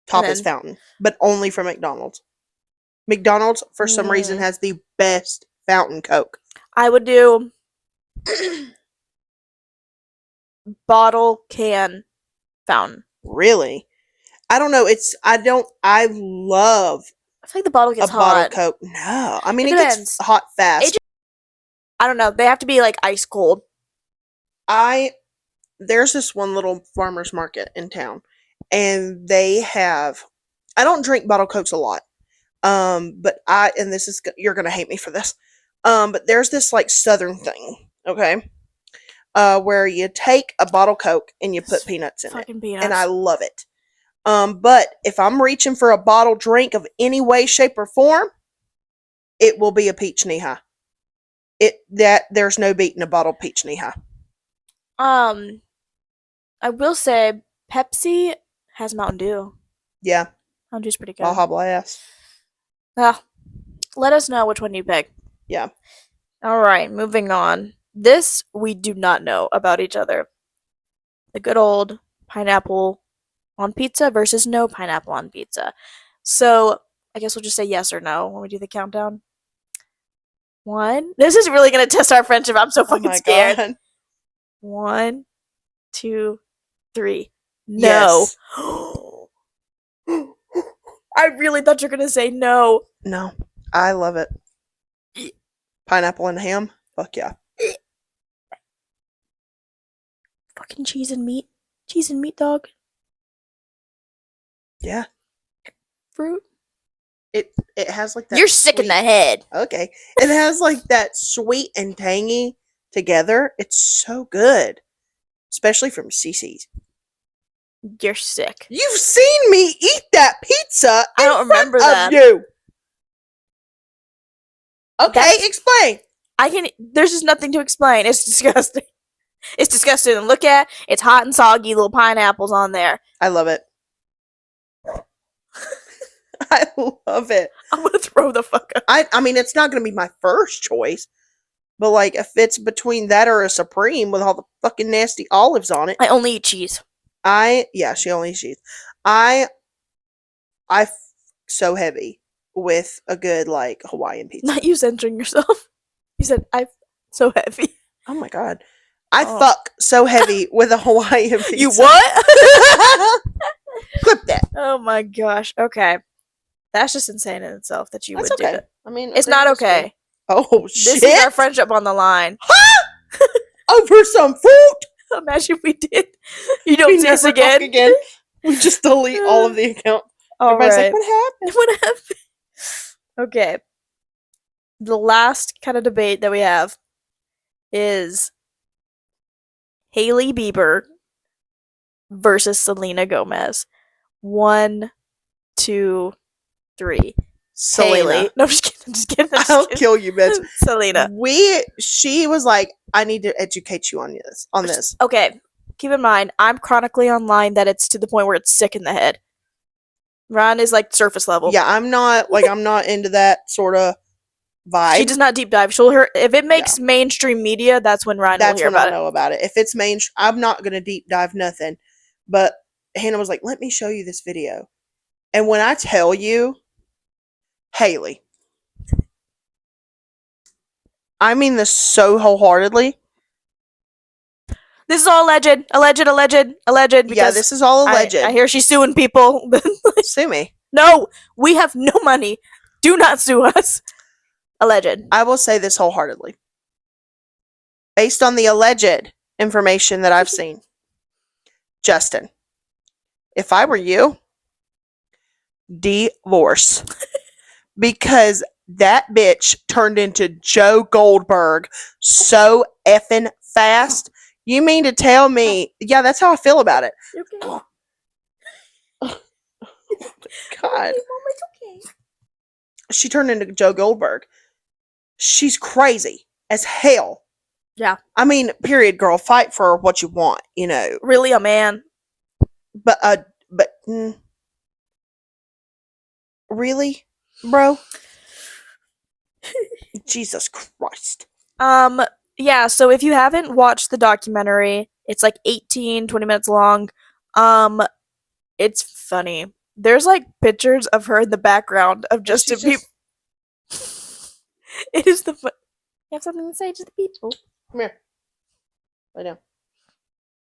Top is fountain, but only from McDonald's. McDonald's, for some reason, has the best fountain Coke. I would do bottle, can, fountain. Really? I don't know. I love. I feel like the bottle gets hot. Bottle Coke. No. I mean, it gets hot fast. I don't know. They have to be like ice cold. There's this one little farmer's market in town, and they have. I don't drink bottle Cokes a lot. But you're gonna hate me for this. But there's this like southern thing, okay? Where you take a bottle Coke and you put peanuts in it. Peanuts. And I love it. But if I'm reaching for a bottle drink of any way, shape, or form, it will be a peach Neha. There's no beating a bottle peach Neha. I will say Pepsi has Mountain Dew. Yeah. Mountain Dew's pretty good. Baja Blast. Let us know which one you pick. Yeah. Alright, moving on. This we do not know about each other. The good old pineapple on pizza versus no pineapple on pizza. So, I guess we'll just say yes or no when we do the countdown. 1. This is really going to test our friendship. I'm so fucking scared. God. 1, 2, 3. No. Yes. I really thought you were going to say no. No. I love it. Pineapple and ham? Fuck yeah. Fucking cheese and meat. Cheese and meat, dog. Yeah. Fruit. It has like that. You're sick in the head. Okay. It has like that sweet and tangy together. It's so good. Especially from CC's. You're sick. You've seen me eat that pizza. I don't remember that. You. Okay, explain. There's just nothing to explain. It's disgusting. It's disgusting to look at. It's hot and soggy, little pineapples on there. I love it. I love it. I'm gonna throw the fuck up. I mean, it's not gonna be my first choice, but like, if it's between that or a Supreme with all the fucking nasty olives on it. I only eat cheese. She only eats cheese. I so heavy with a good like Hawaiian pizza. Not you censoring yourself. You said I'm so heavy. Oh my god. I Oh. fuck so heavy with a Hawaiian pizza. You what? Clip that. Oh my gosh. Okay. That's just insane in itself that you That's would okay. do that. I mean, It's not okay. Oh shit! This is our friendship on the line. Over some fruit. Imagine if we did. You don't We see us never talk again. again. We just delete all of the account. All Everybody's right. like, "What happened?" What happened? Okay. The last kind of debate that we have is Hailey Bieber versus Selena Gomez. 1, 2, 3. Selena. Hailey. No, I'm just kidding. I'm just kidding. I'm just I'll kidding. kill you, bitch. Selena. She was like, I need to educate you on this. Okay. Keep in mind, I'm chronically online that it's to the point where it's sick in the head. Ron is like surface level. Yeah, I'm not into that sort of vibe. She does not deep dive. If it makes mainstream media, that's when Ryan will hear about it. I'll know about it. If it's I'm not gonna deep dive nothing. But Hannah was like, let me show you this video. And when I tell you, Hailey, I mean this so wholeheartedly. This is all alleged. Because Yeah, this is all alleged. I hear she's suing people. Sue me. No, we have no money. Do not sue us. Alleged. I will say this wholeheartedly. Based on the alleged information that I've seen, Justin, if I were you, divorce. Because that bitch turned into Joe Goldberg so effing fast. You mean to tell me? Yeah, that's how I feel about it. Okay. God. Okay. She turned into Joe Goldberg. She's crazy as hell. Yeah. I mean, period, girl. Fight for what you want, you know. Really a man. But really, bro? Jesus Christ. Yeah, so if you haven't watched the documentary, it's like 20 minutes long. It's funny. There's like pictures of her in the background of Justin Bieber. It is the fun. You have something to say to the people? Come here. Lay down.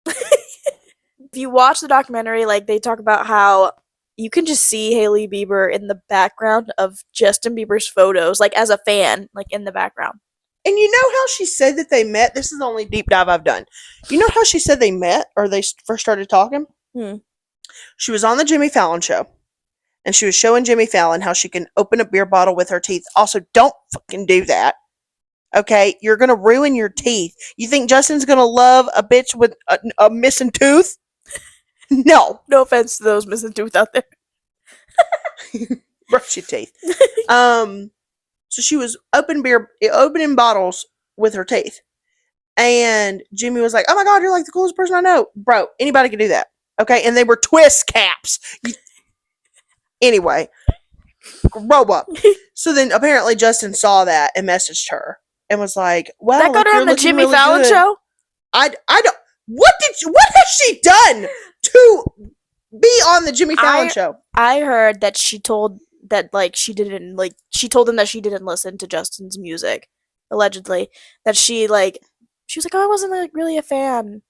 If you watch the documentary, like they talk about how you can just see Hailey Bieber in the background of Justin Bieber's photos, like as a fan, like in the background. And you know how she said that they met? This is the only deep dive I've done. You know how she said they met or they first started talking? She was on the Jimmy Fallon show. And she was showing Jimmy Fallon how she can open a beer bottle with her teeth. Also, don't fucking do that. Okay? You're going to ruin your teeth. You think Justin's going to love a bitch with a missing tooth? No. No offense to those missing tooth out there. Brush your teeth. So she was opening bottles with her teeth. And Jimmy was like, oh my God, you're like the coolest person I know. Bro, anybody can do that. Okay? And they were twist caps. Anyway, grow up. So then apparently Justin saw that and messaged her and was like, "Wow, that got her on the Jimmy Fallon show." I don't. What has she done to be on the Jimmy Fallon show? I heard that she told that she told him that she didn't listen to Justin's music, allegedly. That she was like, "Oh, I wasn't really a fan."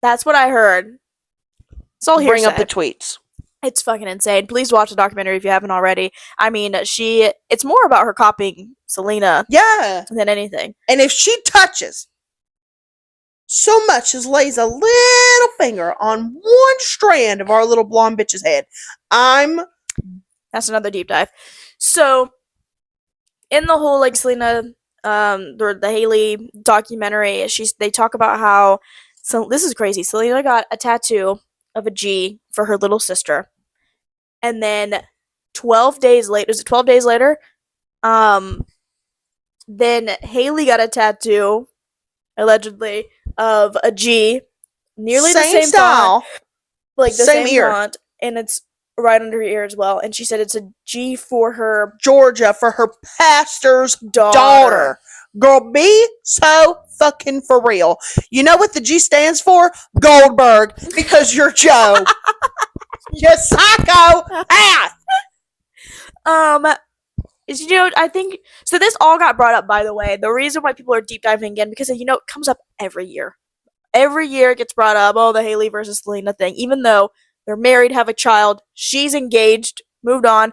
That's what I heard. It's all hearsay. Bring up the tweets. It's fucking insane. Please watch the documentary if you haven't already. I mean, it's more about her copying Selena than anything. And if she touches so much as lays a little finger on one strand of our little blonde bitch's head, That's another deep dive. So, in the whole, Selena, the Hailey documentary, they talk about how, so this is crazy, Selena got a tattoo of a G for her little sister. And then 12 days later, then Hailey got a tattoo, allegedly, of a G, nearly the same style, font, the same ear. font, and it's right under her ear as well. And she said it's a G for her Georgia, for her pastor's daughter. Girl, be so fucking for real. You know what the G stands for? Goldberg, because you're Joe. You psycho ass. Um, I think so. This all got brought up, by the way. The reason why people are deep diving again because it comes up every year. Every year it gets brought up. Oh, the Hailey versus Selena thing. Even though they're married, have a child, she's engaged, moved on.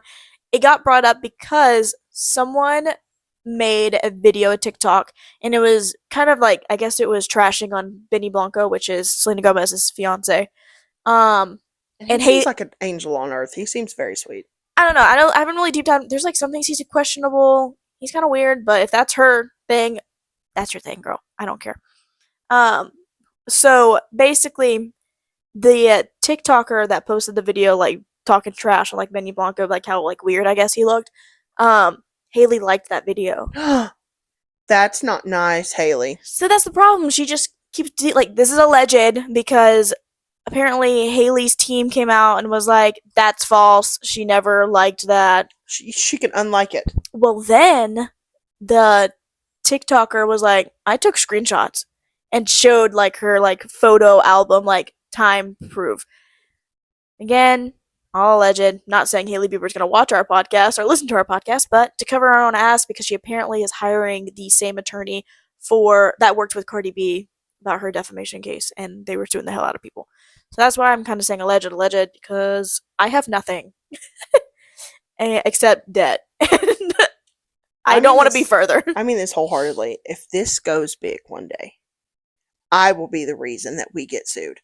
It got brought up because someone made a video, a TikTok, and it was kind of like I guess it was trashing on Benny Blanco, which is Selena Gomez's fiance. Um, And he and seems hey, like an angel on earth. He seems very sweet. I don't know. I haven't really deep dived. There's like some things he's questionable. He's kind of weird, but if that's her thing, that's your thing, girl. I don't care. Um, so basically, the TikToker that posted the video, like talking trash on like Benny Blanco, like how like weird I guess he looked. Hailey liked that video, That's not nice, Hailey. so that's the problem. She just keeps like this is alleged because apparently Hailey's team came out and was like, "That's false. She never liked that." She can unlike it. Well, then the TikToker was like, "I took screenshots and showed like her like photo album, like time proof." Again, all alleged. Not saying Hailey Bieber's gonna watch our podcast or listen to our podcast, but to cover her own ass because she apparently is hiring the same attorney for that worked with Cardi B about her defamation case, and they were suing the hell out of people. So that's why I'm kind of saying alleged, because I have nothing except debt. And I don't want to be further. I mean this wholeheartedly. If this goes big one day, I will be the reason that we get sued.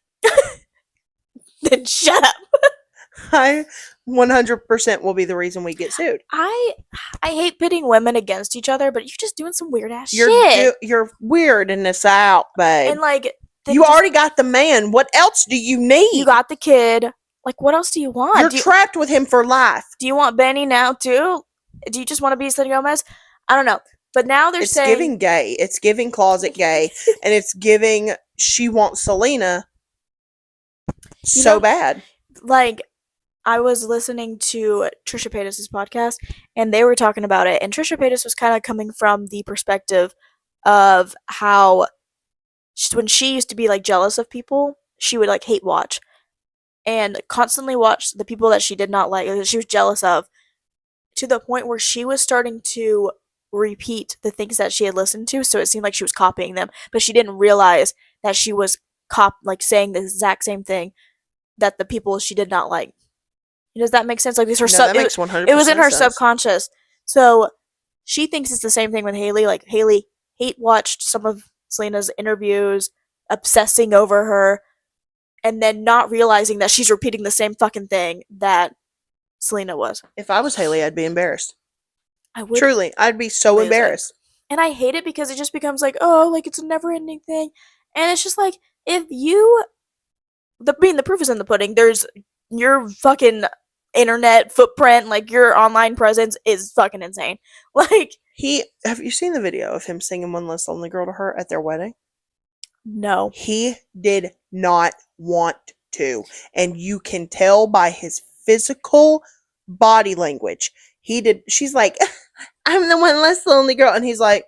Then shut up. I 100% will be the reason we get sued. I hate pitting women against each other, but you're just doing some weird ass You're shit. you're weirding this out, babe. And like You already got the man. What else do you need? you got the kid. Like, what else do you want? You're trapped with him for life. Do you want Benny now too? Do you just want to be Selena Gomez? I don't know. But now they're It's saying giving gay. It's giving closet gay, and it's giving she wants Selena so bad. like I was listening to Trisha Paytas' podcast and they were talking about it, and Trisha Paytas was kind of coming from the perspective of how when she used to be like jealous of people, she would like hate watch and constantly watch the people that she did not like, that she was jealous of, to the point where she was starting to repeat the things that she had listened to, so it seemed like she was copying them, but she didn't realize that she was saying the exact same thing that the people she did not like. Does that make sense? Like this, That makes 100% it was in her sense. subconscious. So she thinks it's the same thing with Hailey. Like Hailey hate watched some of Selena's interviews, obsessing over her, and then not realizing that she's repeating the same fucking thing that Selena was. If I was Hailey, I'd be embarrassed. I would Truly, I'd be so Amazing. embarrassed. And I hate it because it just becomes like, oh, like it's a never ending thing. And it's just like, if you the proof is in the pudding, there's your fucking internet footprint, like your online presence is fucking insane. Like, Have you seen the video of him singing One Less Lonely Girl to her at their wedding? no. He did not want to. And you can tell by his physical body language. She's like, I'm the one less lonely girl. And he's like,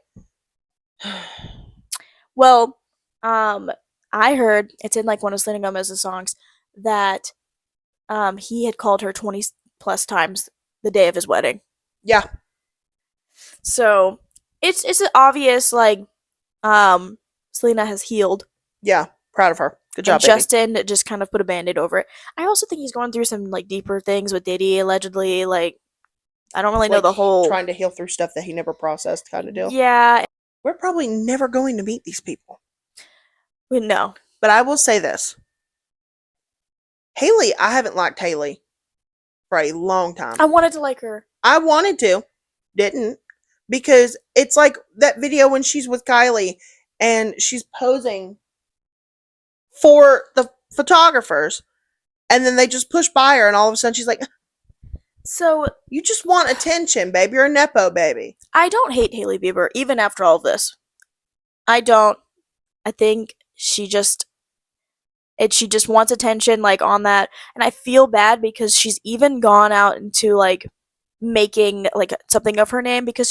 Well, I heard it's in like one of Selena Gomez's songs that he had called her 20 plus times the day of his wedding. yeah. So it's an obvious like Selena has healed. Yeah. Proud of her. Good job, And baby. Justin just kind of put a band-aid over it. I also think he's going through some like deeper things with Diddy allegedly. Like I don't really know Like, the whole trying to heal through stuff that he never processed kind of deal. Yeah, We're probably never going to meet these people. no. But I will say this. Hailey, I haven't liked Hailey for a long time. I wanted to like her. I wanted to. Didn't. Because it's like that video when she's with Kylie and she's posing for the photographers and then they just push by her and all of a sudden she's like, So you just want attention, baby. You're a Nepo baby. I don't hate Hailey Bieber, even after all of this. I don't. I think she just wants attention, like, on that. And I feel bad because she's even gone out into, like, making, like, something of her name because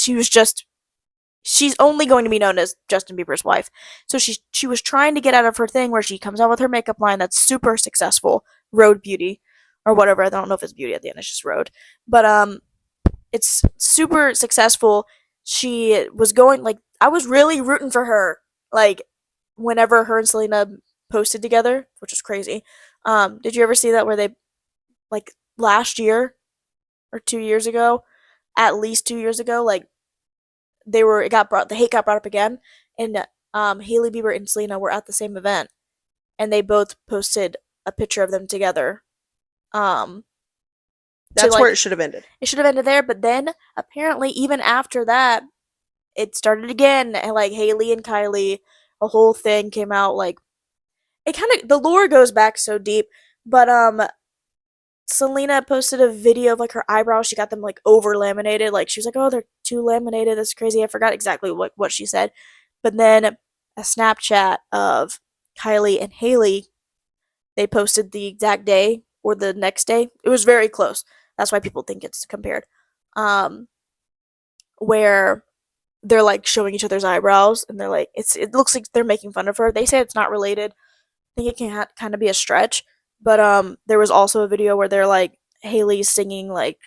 she's only going to be known as Justin Bieber's wife. So she was trying to get out of her thing where she comes out with her makeup line that's super successful, Road Beauty, or whatever. I don't know if it's beauty at the end, it's just road. But, it's super successful. She was going like I was really rooting for her. Like whenever her and Selena posted together, which is crazy. Did you ever see that where they like last year or 2 years ago, at least 2 years ago, like they were it got brought the hate got brought up again, and Hailey Bieber and Selena were at the same event, and they both posted a picture of them together. Um, to That's where like it should have ended. it should have ended there, but then apparently even after that, it started again, and like Hailey and Kylie, a whole thing came out. Like it kind of the lore goes back so deep, but Selena posted a video of like her eyebrows. She got them like over laminated. Like she was like, "Oh, they're too laminated. That's crazy." I forgot exactly what she said, but then a Snapchat of Kylie and Hailey. They posted the exact day or the next day. It was very close. That's why people think it's compared. Um, where they're like showing each other's eyebrows, and they're like, it looks like they're making fun of her. They say it's not related. I think it can kind of be a stretch, but there was also a video where they're like Haley singing like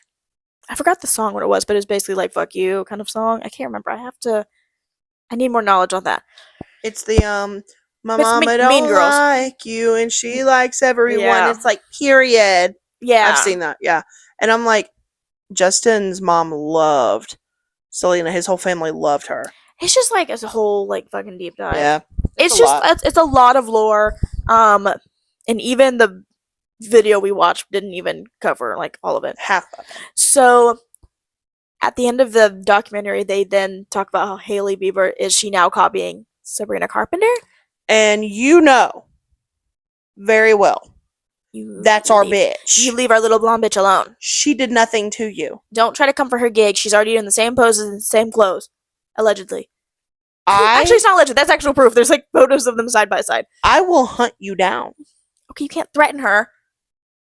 I forgot the song what it was, but it's basically like "fuck you" kind of song. I can't remember. I need more knowledge on that. It's the my But it's mama Mean don't Girls. like you and she likes everyone. Yeah, It's like period. I've yeah. seen that, yeah. And I'm like, Justin's mom loved Selena. His whole family loved her. It's just like as a whole like fucking deep dive. Yeah. It's a just lot. it's a lot of lore. And even the video we watched didn't even cover like all of it. Half of it. So at the end of the documentary, they then talk about how Hailey Bieber is she now copying Sabrina Carpenter. And you know very well that's our bitch. You leave our little blonde bitch alone. She did nothing to you. Don't try to come for her gig. She's already in the same poses and the same clothes, allegedly. I Actually, it's not alleged. That's actual proof. There's like photos of them side by side. I will hunt you down. Okay, you can't threaten her.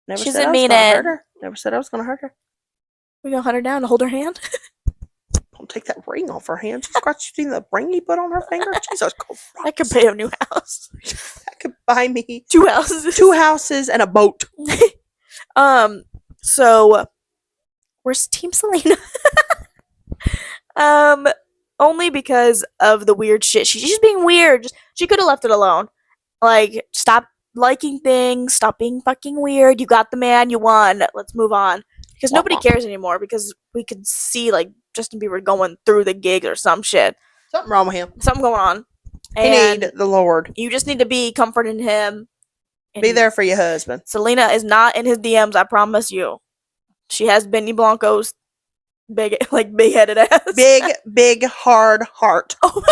Never She said I doesn't was mean gonna it. hurt her. Never said I was gonna hurt her. We're gonna hunt her down and hold her hand. Don't take that ring off her hand. She's got you seen the ring you put on her finger? Jesus Christ. I could pay a new house. That could buy me 2 houses. 2 houses and a boat. So where's Team Selena? um, only because of the weird shit. She's just being weird. She could have left it alone. Like, stop liking things. Stop being fucking weird. You got the man. You won. Let's move on. Because nobody cares anymore. Because we can see like Justin Bieber going through the gig or some shit. Something wrong with him. Something going on. He need the Lord. You just need to be comforting him. Be there for your husband. Selena is not in his DMs, I promise you. She has Benny Blanco's big headed ass. Big hard heart. Oh.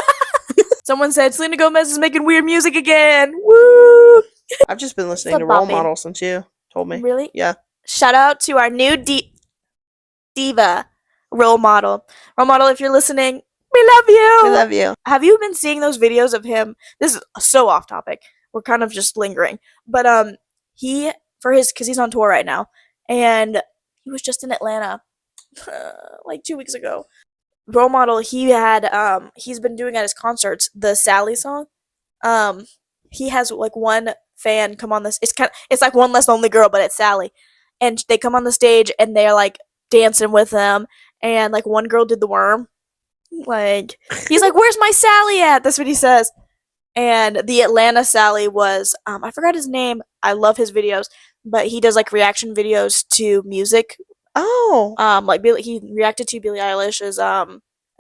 Someone said Selena Gomez is making weird music again. Woo! I've just been listening to Role Model since you told me. Really? Yeah. Shout out to our new diva, Role Model. Role Model, if you're listening, we love you. We love you. Have you been seeing those videos of him? This is so off topic. We're kind of just lingering. But because he's on tour right now, and he was just in Atlanta like 2 weeks ago. Role Model, he's been doing at his concerts the Sally song. He has like one fan come on this. It's like One Less Lonely Girl, but it's Sally, and they come on the stage and they're like dancing with him, and like one girl did the worm. Like he's like, "Where's my Sally at?" That's what he says. And the Atlanta Sally was I forgot his name. I love his videos, but he does like reaction videos to music. Oh. Like he reacted to Billie Eilish's I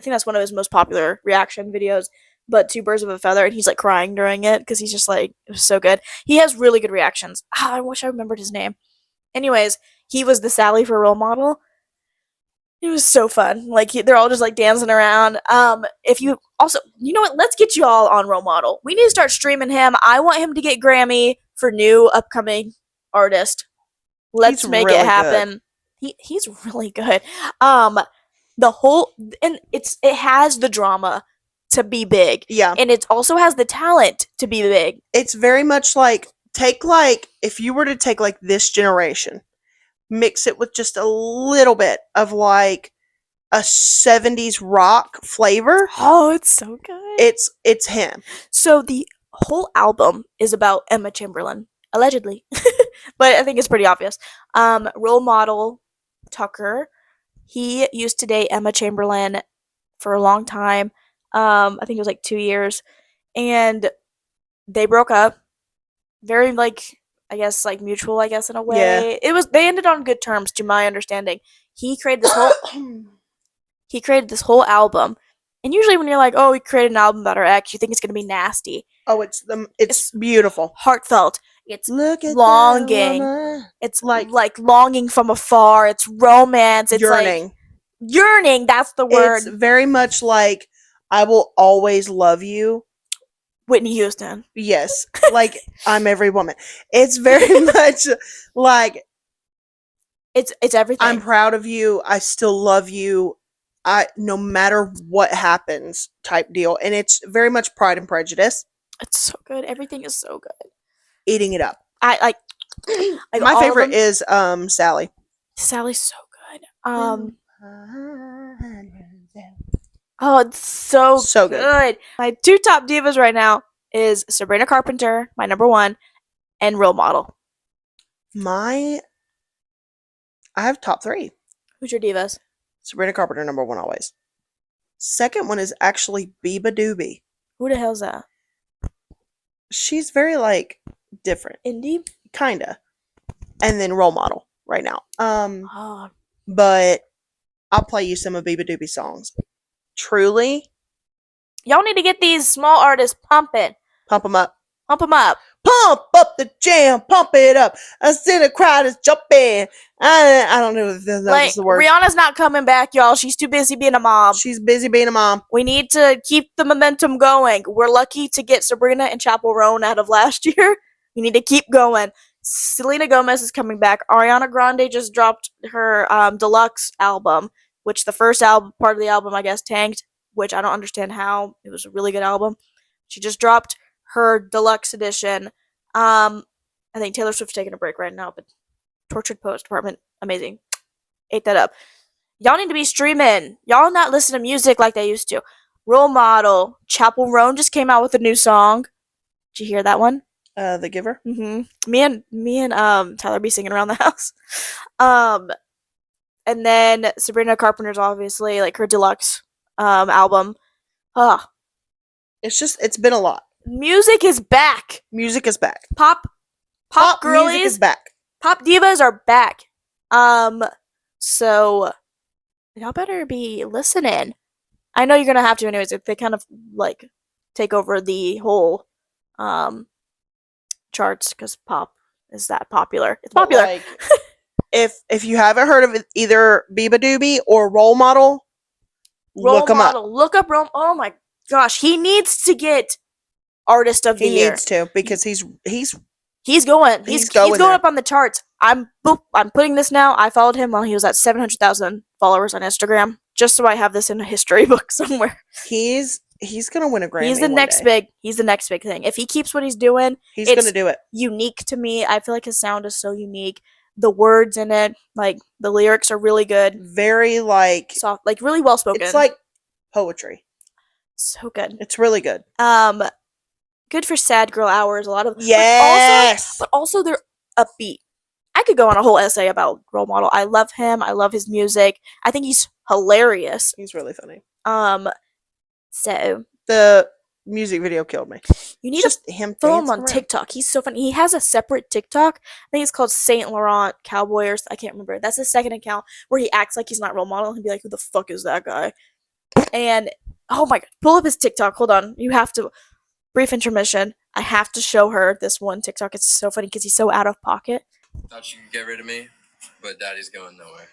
think that's one of his most popular reaction videos, but Two Birds of a Feather, and he's like crying during it because he's just like it was so good. He has really good reactions. I wish I remembered his name. Anyways, he was the Sally for Role Model. It was so fun. Like they're all just like dancing around. If you also, you know what? Let's get you all on Role Model. We need to start streaming him. I want him to get Grammy for new upcoming artist. Let's make really it happen. He's really good. The whole and it has the drama to be big. Yeah, and it also has the talent to be big. It's very much like if you were to take like this generation, mix it with just a little bit of like a 70s rock flavor. Oh, it's so good. It's him. So the whole album is about Emma Chamberlain, allegedly. But I think it's pretty obvious. Role Model Tucker, He used to date Emma Chamberlain for a long time. I think it was like 2 years, and they broke up. Very like I guess like mutual. I guess in a Yeah. way, it was. They ended on good terms, to my understanding. He created this whole he created this whole album, and usually when you're like, oh, he created an album about our ex, you think it's gonna be nasty. Oh, it's It's beautiful. heartfelt. It's Look at that longing. woman. It's Like like longing from afar. It's romance. It's like yearning. yearning. That's the It's word. very much like I will always love you. Whitney Houston. Yes, like I'm every woman. It's very much like It's everything. I'm proud of you. I still love you. I no matter what happens type deal. And it's very much Pride and Prejudice. It's so good. Everything is so good. Eating it up. I like My all of favorite them. is Sally. Sally's so good. Oh, it's so So good. good. My two top divas right now is Sabrina Carpenter, my number one, and Role Model. I have top 3. Who's your divas? Sabrina Carpenter, number 1 always. Second one is actually Biba Doobie. Who the hell's that? She's very like different. Indie? Kinda. And then Role Model right now. Oh, But I'll play you some of Biba Doobie songs. Truly, y'all need to get these small artists pumping. pump them up. Pump them up. Pump up the jam, pump it up. I see the crowd is jumping. I don't know if that Like, was the word. Rihanna's not coming back, y'all. She's too busy being a mom. She's busy being a mom. We need to keep the momentum going. We're lucky to get Sabrina and Chapel Roan out of last year. We need to keep going. Selena Gomez is coming back. Ariana Grande just dropped her deluxe album, which the first album part of the album I guess tanked, which I don't understand how. It was a really good album. She just dropped her deluxe edition. I think Taylor Swift's taking a break right now, but Tortured Poets Department, amazing. Ate that up. Y'all need to be streaming. Y'all not listen to music like they used to. Role Model. Chapel Roan just came out with a new song. Did you hear that one? The Giver. Me and Tyler be singing around the house. And then Sabrina Carpenter's obviously like her deluxe album. Ah, It's been a lot. music is back. Music is back. Pop Music girlies, is back. pop divas are back. So y'all better be listening. I know you're gonna have to anyways. If they kind of like take over the whole charts because pop is that popular. It's popular. Like, if you haven't heard of either Biba Doobie or Role Model, look them up. Look up Role. Oh my gosh, he needs to get Artist of the He Year. needs to because he's going. He's He's going going there. up on the charts. I'm putting this now. I followed him while he was at 700,000 followers on Instagram, just so I have this in a history book somewhere. he's gonna win a Grammy. He's the next big. He's the next big thing. If he keeps what he's doing, He's it's gonna do it. unique to me. I feel like his sound is so unique. The words in it, like the lyrics, are really good. Very like Soft, like really well spoken. it's like poetry. So good. It's really good. Good for sad girl hours. A lot of Yes, but also they're upbeat. I could go on a whole essay about Role Model. I love him. I love his music. I think he's hilarious. he's really funny. So The music video killed me. you need Just to him follow him dancing on around. TikTok. He's so funny. He has a separate TikTok. I think it's called Saint Laurent Cowboy or I can't remember. That's his second account where he acts like he's not Role Model and be like, "Who the fuck is that guy?" And oh my god, pull up his TikTok. Hold on, you have to. Brief intermission. I have to show her this one TikTok. It's so funny because he's so out of pocket. Thought you could get rid of me, but daddy's going nowhere.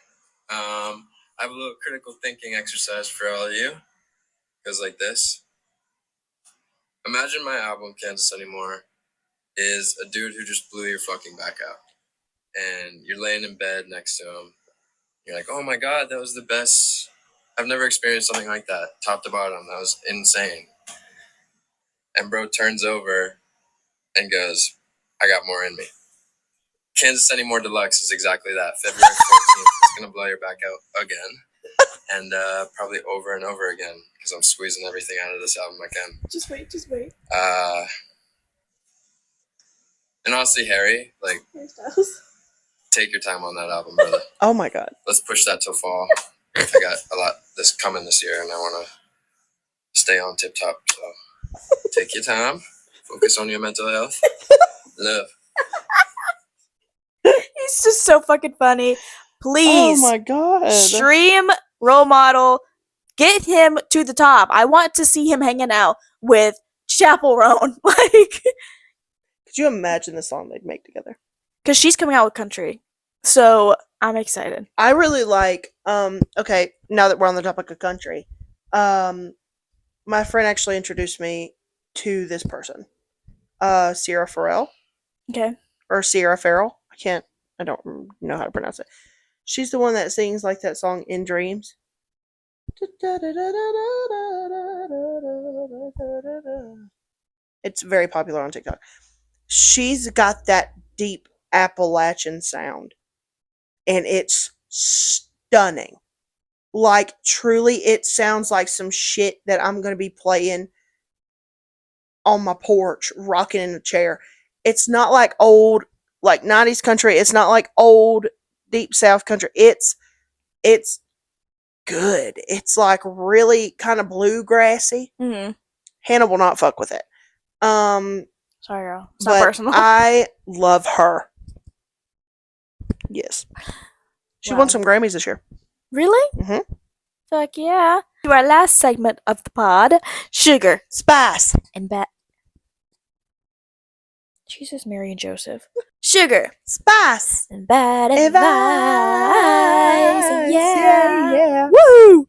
I have a little critical thinking exercise for all of you. Goes like this. Imagine my album, Kansas Anymore, is a dude who just blew your fucking back out. And you're laying in bed next to him. You're like, oh my god, that was the best. I've never experienced something like that, top to bottom. That was insane. And bro turns over and goes, I got more in me. Kansas Anymore Deluxe is exactly that. February 14th. It's going to blow your back out again. And probably over and over again because I'm squeezing everything out of this album I can. Just wait. And honestly, Harry, like, take your time on that album, brother. Oh my god. Let's push that till fall. I got a lot this coming this year, and I want to stay on tip top. So take your time, focus on your mental health, love. He's just so fucking funny. Oh Please my god. stream role model. Get him to the top. I want to see him hanging out with Chaperone. Like, Could you imagine the song they'd make together? because she's coming out with country. So I'm excited. I really like okay, now that we're on the topic of country, my friend actually introduced me to this person. Sierra Farrell. Okay. Or Sierra Farrell. I don't know how to pronounce it. She's the one that sings like that song In Dreams. It's very popular on TikTok. She's got that deep Appalachian sound, and it's stunning. Like, truly, it sounds like some shit that I'm going to be playing on my porch, rocking in a chair. It's not like old, like 90s country. It's not like old, deep South country. It's good. It's like really kind of bluegrassy. Mm-hmm. Hannah will not fuck with it. Sorry, girl. It's not But personal. I love her. Yes. She Wow. won some Grammys this year. Really? Mm-hmm. Fuck yeah. To our last segment of the pod, sugar Spice. and bat. Jesus, Mary and Joseph. Sugar Spice. and bad Advice. advice. Yeah. Yeah. Woo!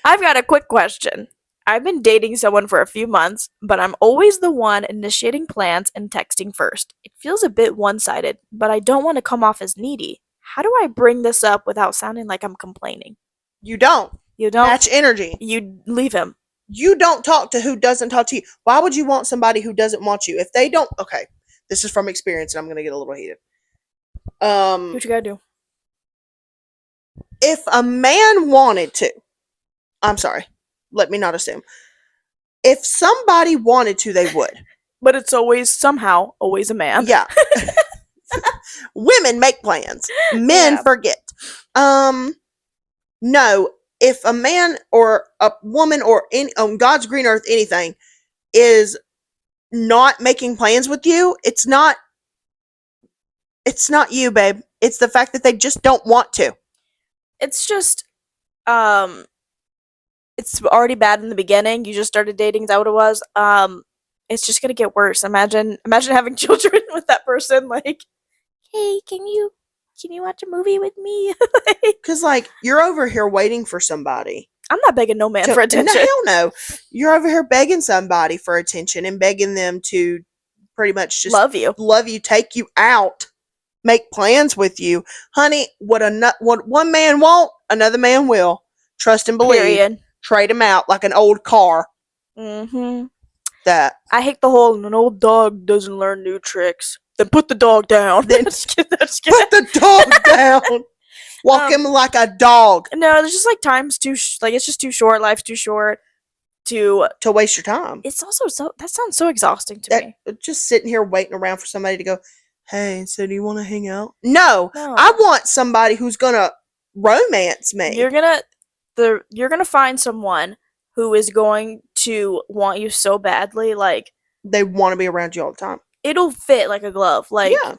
I've got a quick question. I've been dating someone for a few months, but I'm always the one initiating plans and texting first. It feels a bit one-sided, but I don't want to come off as needy. How do I bring this up without sounding like I'm complaining? You don't. You don't. Match energy. You leave him. You don't talk to who doesn't talk to you. Why would you want somebody who doesn't want you? If they don't, okay, this is from experience and I'm going to get a little heated. What you gotta do? If a man wanted to, I'm sorry, let me not assume. If somebody wanted to, they would. But it's always a man. Yeah. Women make plans. Men Yeah. forget. No, if a man or a woman or on God's green earth anything is not making plans with you, it's not you, babe. It's the fact that they just don't want to. It's just, it's already bad in the beginning. You just started dating, is that what it was? It's just gonna get worse. Imagine having children with that person. Like, hey, can you watch a movie with me? Because, like, you're over here waiting for somebody. I'm not begging no man for attention. Hell no. You're over here begging somebody for attention and begging them to pretty much just Love you, take you out, make plans with you. Honey, what one man won't, another man will. Trust and believe. period. Trade them out like an old car. Mm-hmm. That. I hate the whole, an old dog doesn't learn new tricks. Then put the dog down. Then Just kidding, just kidding. put the dog down. Walk him like a dog. No, there's just like time's too it's just too short. Life's too short to waste your time. It's also that sounds so exhausting to me. Just sitting here waiting around for somebody to go, hey, so do you want to hang out? No, No. I want somebody who's gonna romance me. You're gonna find someone who is going to want you so badly, like They want to be around you all the time. it'll fit like a glove. Like Yeah.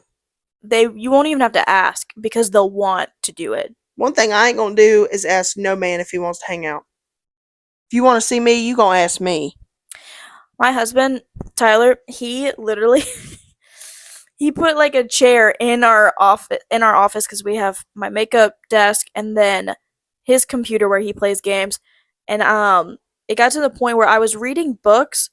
you won't even have to ask because they'll want to do it. One thing I ain't gonna do is ask no man if he wants to hang out. If you want to see me, you gonna ask me. My husband, Tyler, he literally he put like a chair in our office because we have my makeup desk and then his computer where he plays games. And it got to the point where I was reading books,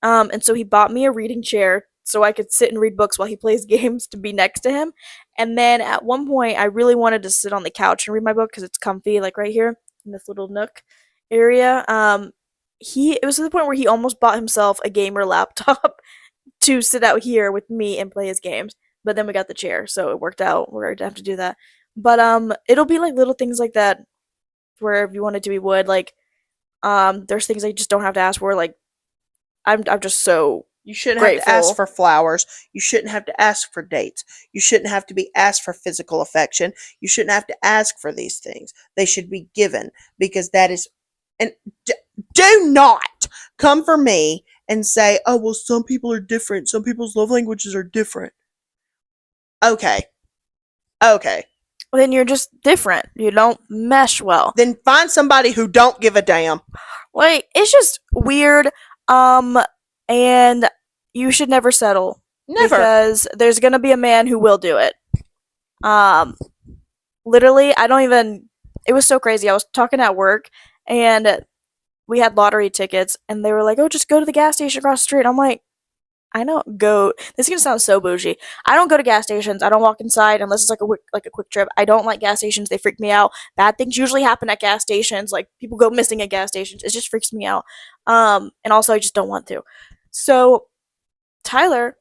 and so he bought me a reading chair so I could sit and read books while he plays games to be next to him. And then at one point I really wanted to sit on the couch and read my book because it's comfy, like right here in this little nook area. It was to the point where he almost bought himself a gamer laptop to sit out here with me and play his games. But then we got the chair, so it worked out. We're gonna have to do that. But it'll be like little things like that where if you wanted to, we would. Like, there's things I just don't have to ask for. Like, I'm just so You shouldn't have to ask grateful. for flowers. You shouldn't have to ask for dates. You shouldn't have to be asked for physical affection. You shouldn't have to ask for these things. They should be given because that is. And do not come for me and say, oh, well, some people are different. Some people's love languages are different. Okay. Then you're just different. You don't mesh well. Then find somebody who don't give a damn. Like, it's just weird. And you should never settle. Never. Because there's gonna be a man who will do it. Literally, it was so crazy. I was talking at work, and we had lottery tickets, and they were like, oh, just go to the gas station across the street. I'm like, I don't go. This is gonna sound so bougie. I don't go to gas stations. I don't walk inside unless it's like a quick trip. I don't like gas stations. They freak me out. Bad things usually happen at gas stations. Like people go missing at gas stations. It just freaks me out. And also I just don't want to. So Tyler,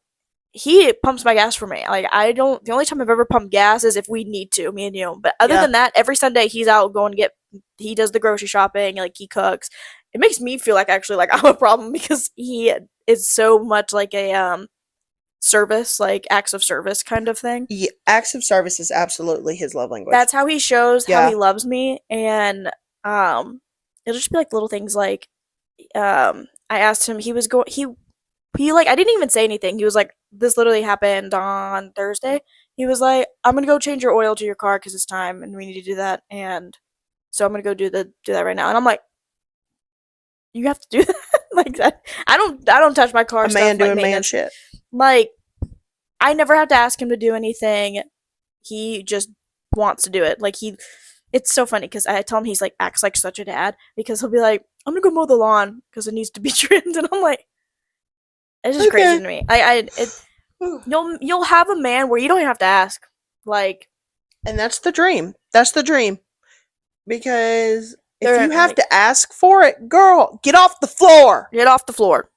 he pumps my gas for me. Like I don't. The only time I've ever pumped gas is if we need to, me and you. But other Yeah. than that, every Sunday he's out going to get. He does the grocery shopping. Like he cooks. It makes me feel like actually like I'm a problem because he is so much like a service, like acts of service kind of thing. Yeah, acts of service is absolutely his love language. That's how he shows how Yeah. he loves me, and it'll just be like little things like I asked him. He like I didn't even say anything. He was like, this literally happened on Thursday. He was like, I'm gonna go change your oil to your car because it's time and we need to do that, and so I'm gonna go do that right now. And I'm like, you have to do that like that. I don't touch my car a stuff man like doing man maintenance. shit. Like I never have to ask him to do anything. He just wants to do it. Like it's so funny because I tell him he's like acts like such a dad because he'll be like, I'm gonna go mow the lawn because it needs to be trimmed, and I'm like, it's just crazy to me. You'll have a man where you don't even have to ask. Like, and that's the dream. That's the dream. Because if They're you have like- to ask for it, girl, get off the floor. get off the floor.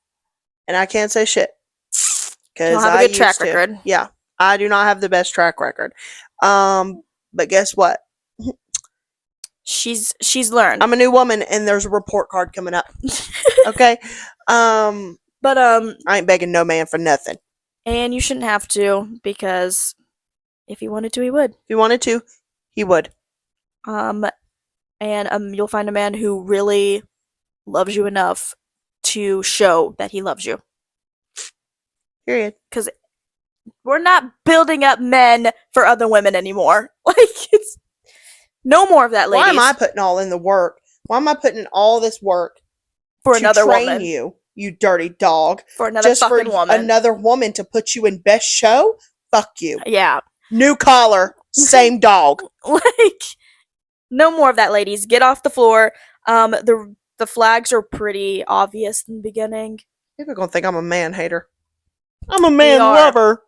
And I can't say shit. You Because don't have a I good track used to. record. Yeah, I do not have the best track record. But guess what? She's learned. I'm a new woman, and there's a report card coming up. Okay. But I ain't begging no man for nothing. and you shouldn't have to because if he wanted to, he would. If he wanted to, he would. And you'll find a man who really loves you enough to show that he loves you. Period. Because we're not building up men for other women anymore. Like it's no more of that, ladies. Why am I putting all in the work? Why am I putting in all this work for to another train woman? you dirty dog? For another Just fucking for woman. another woman to put you in best show? Fuck you. Yeah. New collar, same dog. Like no more of that, ladies. Get off the floor. The flags are pretty obvious in the beginning. People are gonna think I'm a man hater. I'm a man are. lover.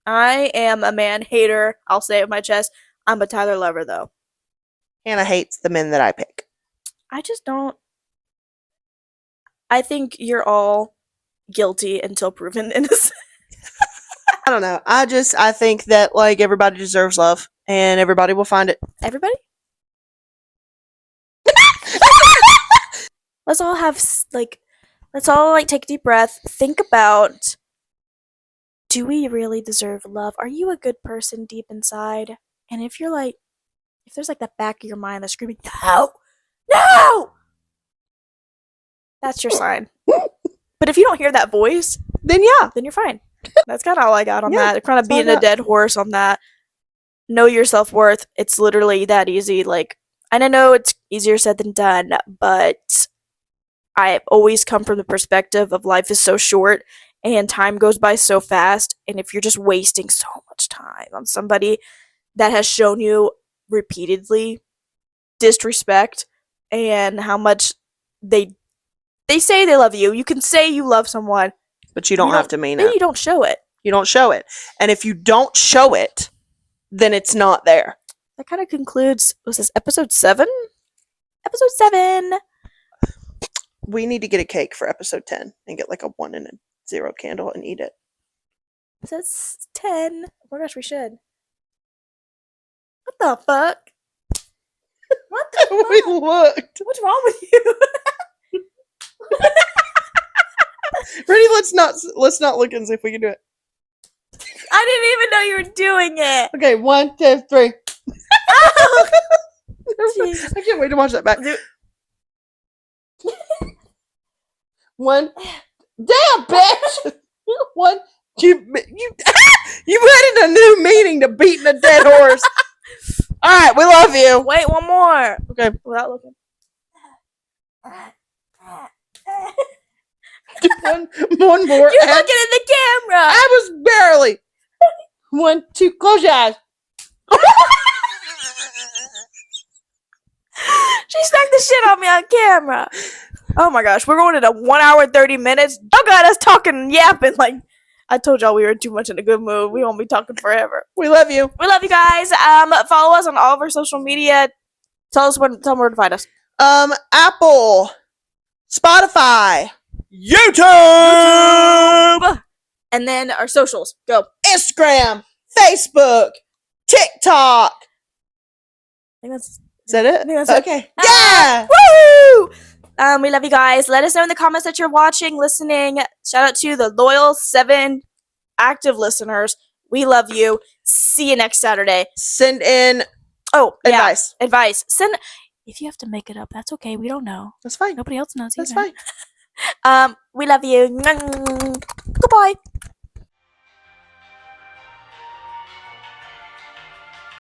I am a man hater. I'll say it with my chest. I'm a Tyler lover though. Hannah hates the men that I pick. I just don't. I think you're all guilty until proven innocent. I don't know. I think that like everybody deserves love and everybody will find it. Everybody? Let's all take a deep breath. Think about, do we really deserve love? Are you a good person deep inside? And if there's like that back of your mind that's screaming, no, that's your sign. But if you don't hear that voice, Then yeah. then you're fine. That's kind of all I got on Yeah, that. Kind of that's all I beating a got. dead horse on that. Know your self-worth. It's literally that easy. Like, and I know it's easier said than done, but I've always come from the perspective of life is so short and time goes by so fast. And if you're just wasting so much time on somebody that has shown you repeatedly disrespect and how much they say they love you. You can say you love someone, But you don't have to mean then it. you don't show it. You don't show it. And if you don't show it, then it's not there. That kind of concludes, was this episode 7? Episode 7! We need to get a cake for episode 10 and get like a 1 and a 0 candle and eat it. That's 10. Oh my gosh, we should. What the fuck? What the We fuck? looked. What's wrong with you? Ready? Let's not look and see if we can do it. I didn't even know you were doing it. Okay, 1, 2, 3. Jeez. I can't wait to watch that back. One. Damn, bitch! One. You added a new meaning to beating a dead horse. All right, we love you. Wait, one more. Okay. Without looking. One more. You're looking in the camera. I was barely. 1, 2. Close your eyes. She smacked the shit on me on camera. Oh my gosh, we're going into 1 hour 30 minutes. Y'all got us talking and yapping like I told y'all we were too much in a good mood. We won't be talking forever. We love you. We love you guys. Follow us on all of our social media. Tell them where to find us. Apple, Spotify, YouTube, and then our socials. Go. Instagram, Facebook, TikTok. I think that's Is that it? I think that's it. Okay. Yeah. Woo! We love you guys. Let us know in the comments that you're watching, listening. Shout out to the loyal 7 active listeners. We love you. See you next Saturday. Send in advice. Send if you have to make it up. That's okay. We don't know. That's fine. Nobody else knows. That's either. fine. We love you. Goodbye.